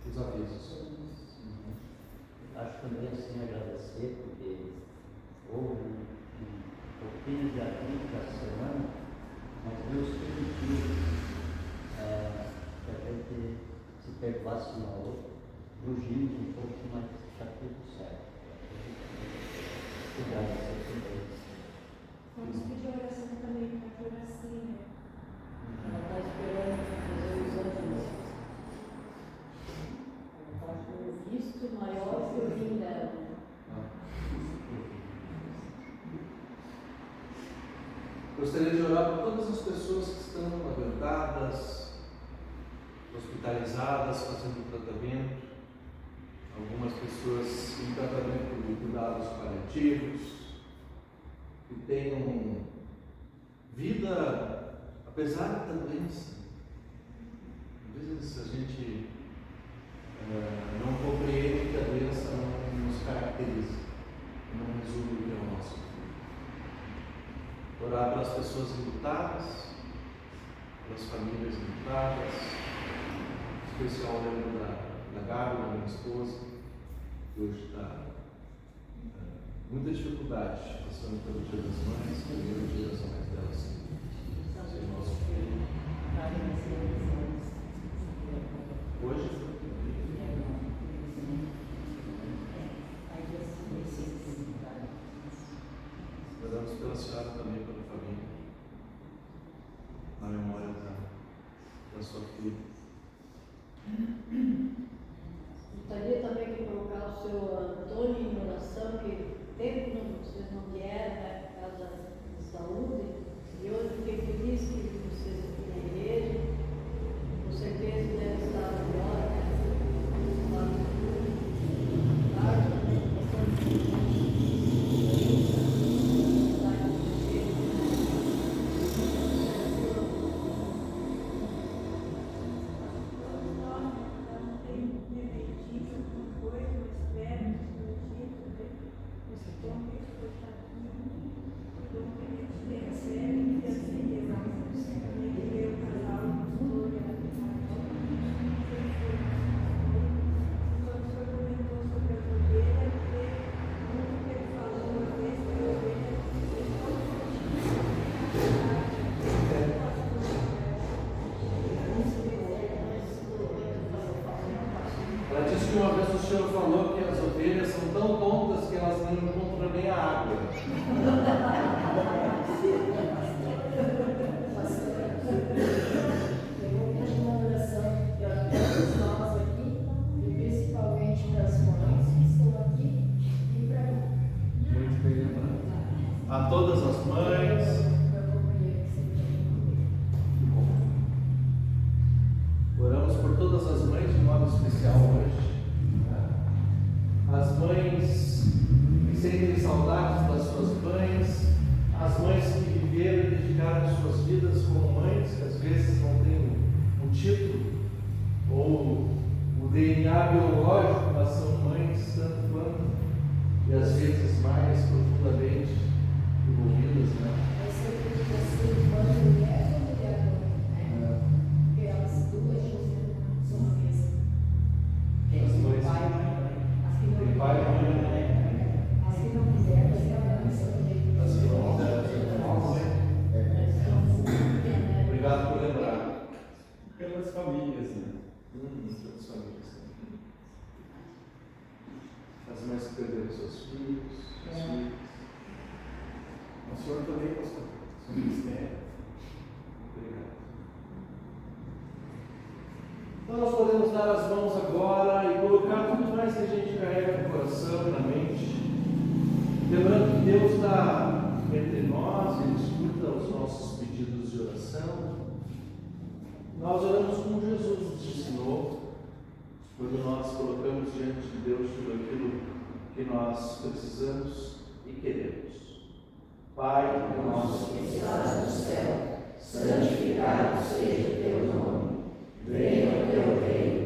Os avisos. Acho também assim agradecer, porque houve um pouquinho de atrito da semana, mas Deus permitiu que a gente se perdoasse uma outra, fugimos um pouco, mas está tudo certo. Agradecer também. Vamos pedir oração também para a Joracinha. Ela está esperando fazer os exames. Ela está com um visto maior que o rim dela. Gostaria de orar por todas as pessoas que estão aguentadas, hospitalizadas, fazendo tratamento. Algumas pessoas em tratamento de cuidados paliativos, que tenham vida apesar da doença. Às vezes a gente não compreende que a doença não nos caracteriza, não resume o que é o nosso. Orar pelas pessoas enlutadas, pelas famílias enlutadas, em especial lembro da Gabi, da minha esposa, que hoje está muita dificuldade, passando pelo Dia das Mães, primeiro dia das mães dela, sim. Sem nosso filho. Hoje? Oramos pela senhora também, pela família, na memória da sua filha. Gostaria também de colocar o seu Antônio em oração, que tempo vocês não vieram, né, por causa de saúde, e hoje fiquei feliz que vocês aqui na igreja, com certeza deve estar melhor, né? Uma vez o senhor falou que as ovelhas são tão tontas que elas não encontram nem a água. Eu vou pedir uma oração para todos nós aqui, e principalmente para as mães que estão aqui e para mim. Muito bem lembrado. A todas as mães. Oramos por todas as mães de modo especial hoje. As mães que sentem saudades das suas mães, as mães que viveram e dedicaram suas vidas como mães, que às vezes não têm um título ou o DNA biológico, mas são mães tanto quanto, e às vezes mais profundamente envolvidas, né? Mas eu acredito assim, mãe mulher ou mulher mãe, né? Porque elas duas são a mesma. As mães. Pai e mãe. Tem pai e mãe. As que não quiserem, mas realmente são de As que não quiserem ser mães. Obrigado por lembrar. Pelas famílias, né? Pelas famílias. As mães que perderam seus filhos, os filhos. O senhor também, pastor, seu ministério. Obrigado. Então nós podemos dar as mãos agora e colocar tudo mais que a gente carrega no coração e na mente. Lembrando que Deus está entre nós, Ele escuta os nossos pedidos de oração. Nós oramos como Jesus nos ensinou, quando nós colocamos diante de Deus tudo aquilo que nós precisamos e queremos. Pai nosso que estás no céu, santificado seja o teu nome. Venha o teu reino.